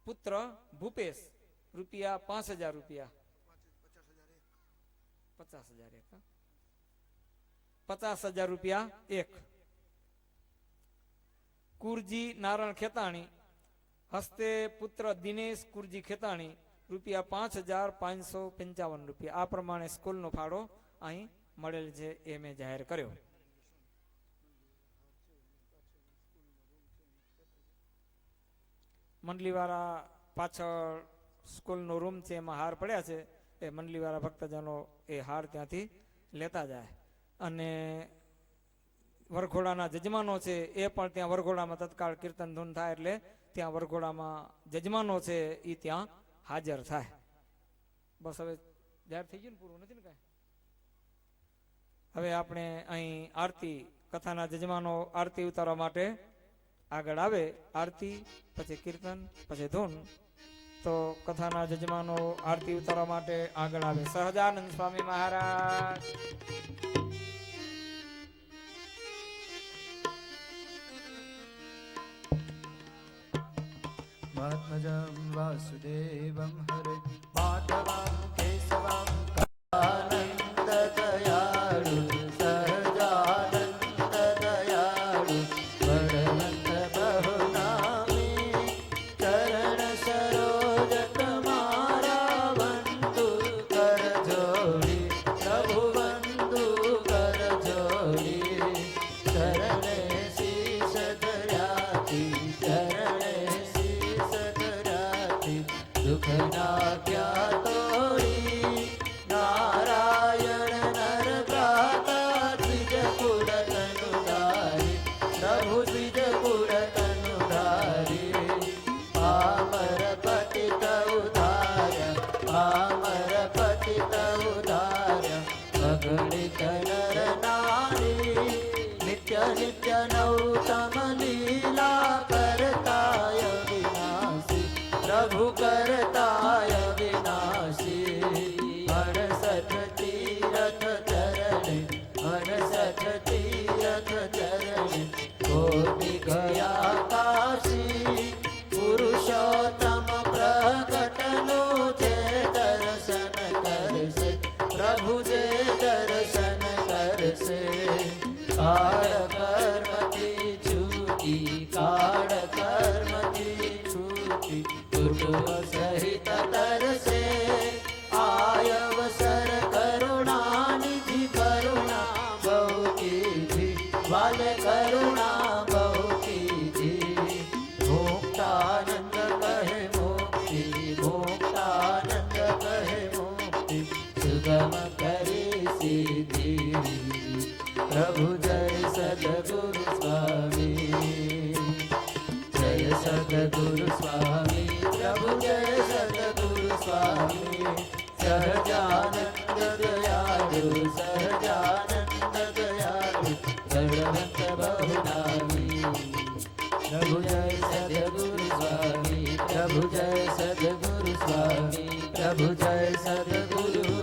પુત્ર ભૂપેશ રૂપિયા 5000 રૂપિયા. 50,000 રૂપિયા એક. કુરજી નારાયણ ખેતાણી હસ્તે પુત્ર દિનેશ કુરજી ખેતાણી રૂપિયા 5555 રૂપિયા. આ પ્રમાણે સ્કૂલનો ફાળો અહીં મળેલ છે એ મેં જાહેર કર્યો. મંડલીવાળા પાછળ સ્કૂલનો રૂમ છે એમાં હાર પડ્યા છે એ મંડલીવાળા ભક્તજનો એ હાર ત્યાંથી લેતા જાય. અને વરઘોડાના જજમાનો છે એ પણ ત્યાં વરઘોડામાં તત્કાળ કીર્તન ધૂન થાય એટલે ત્યાં વરઘોડામાં જજમાનો છે એ ત્યાં હાજર થાય. બસ હવે જાહેર થઈ ગયું ને, પૂરું નથી ને કાંઈ. હવે આપણે અહીં આરતી કથાના જજમાનો આરતી ઉતારવા માટે આગળ આવે. આરતી પછી કીર્તન પછી ધૂન. તો કથાના જજમાનો આરતી ઉતારવા માટે આગળ આવે. સહજાનંદ સ્વામી મહારાજ. रामात्मजं वासुदेवं हरे माधवं केशवं आनंद दयाळु सहजानंद दयाळु बळवंत बहुनामी चरण सरोज तुम्हारा वंदु कर जोड़ी प्रभु वंदु कर जोड़ी चरणे शीश धराती चरणे शीश धराती दुख ना क्या तोड़ी नारायण नर भ्राता द्विज कुल तनुधारी प्रभु द्विज कुल तनुधारी पामर पतित उधार पामर पतित उधार अगणित नर नारी नित्य नित्य नौतम लीला करताय विनाशी प्रभु करताय विनाशी अणसठ तीरथ चरण अणसठ तीरथ चरण कोटि गया काशी पुरुषोत्तम प्रकटनो जे दर्शन कर से प्रभु जे दर्शन कर से काल कर्म की छूटी काल कर्म की छूटी कुटुंब सहित तर से आयवसर करुणा निधि करुणा बहु कीजी वाल करुणा बहु कीजी मुक्तानंद कहे मुक्ति मुक्तानंद कहे मुक्ति सुगम करे सिद्धि प्रभु जय सद्गुरु स्वामी जय सद्गुरु स्वामी प्रभु जय सद्गुरु स्वामी सहजानंद दयालु सहजानंद दयालु बलवंत बहुनामी प्रभु जय सद्गुरु स्वामी प्रभु जय सद्गुरु स्वामी प्रभु जय सद्गुरु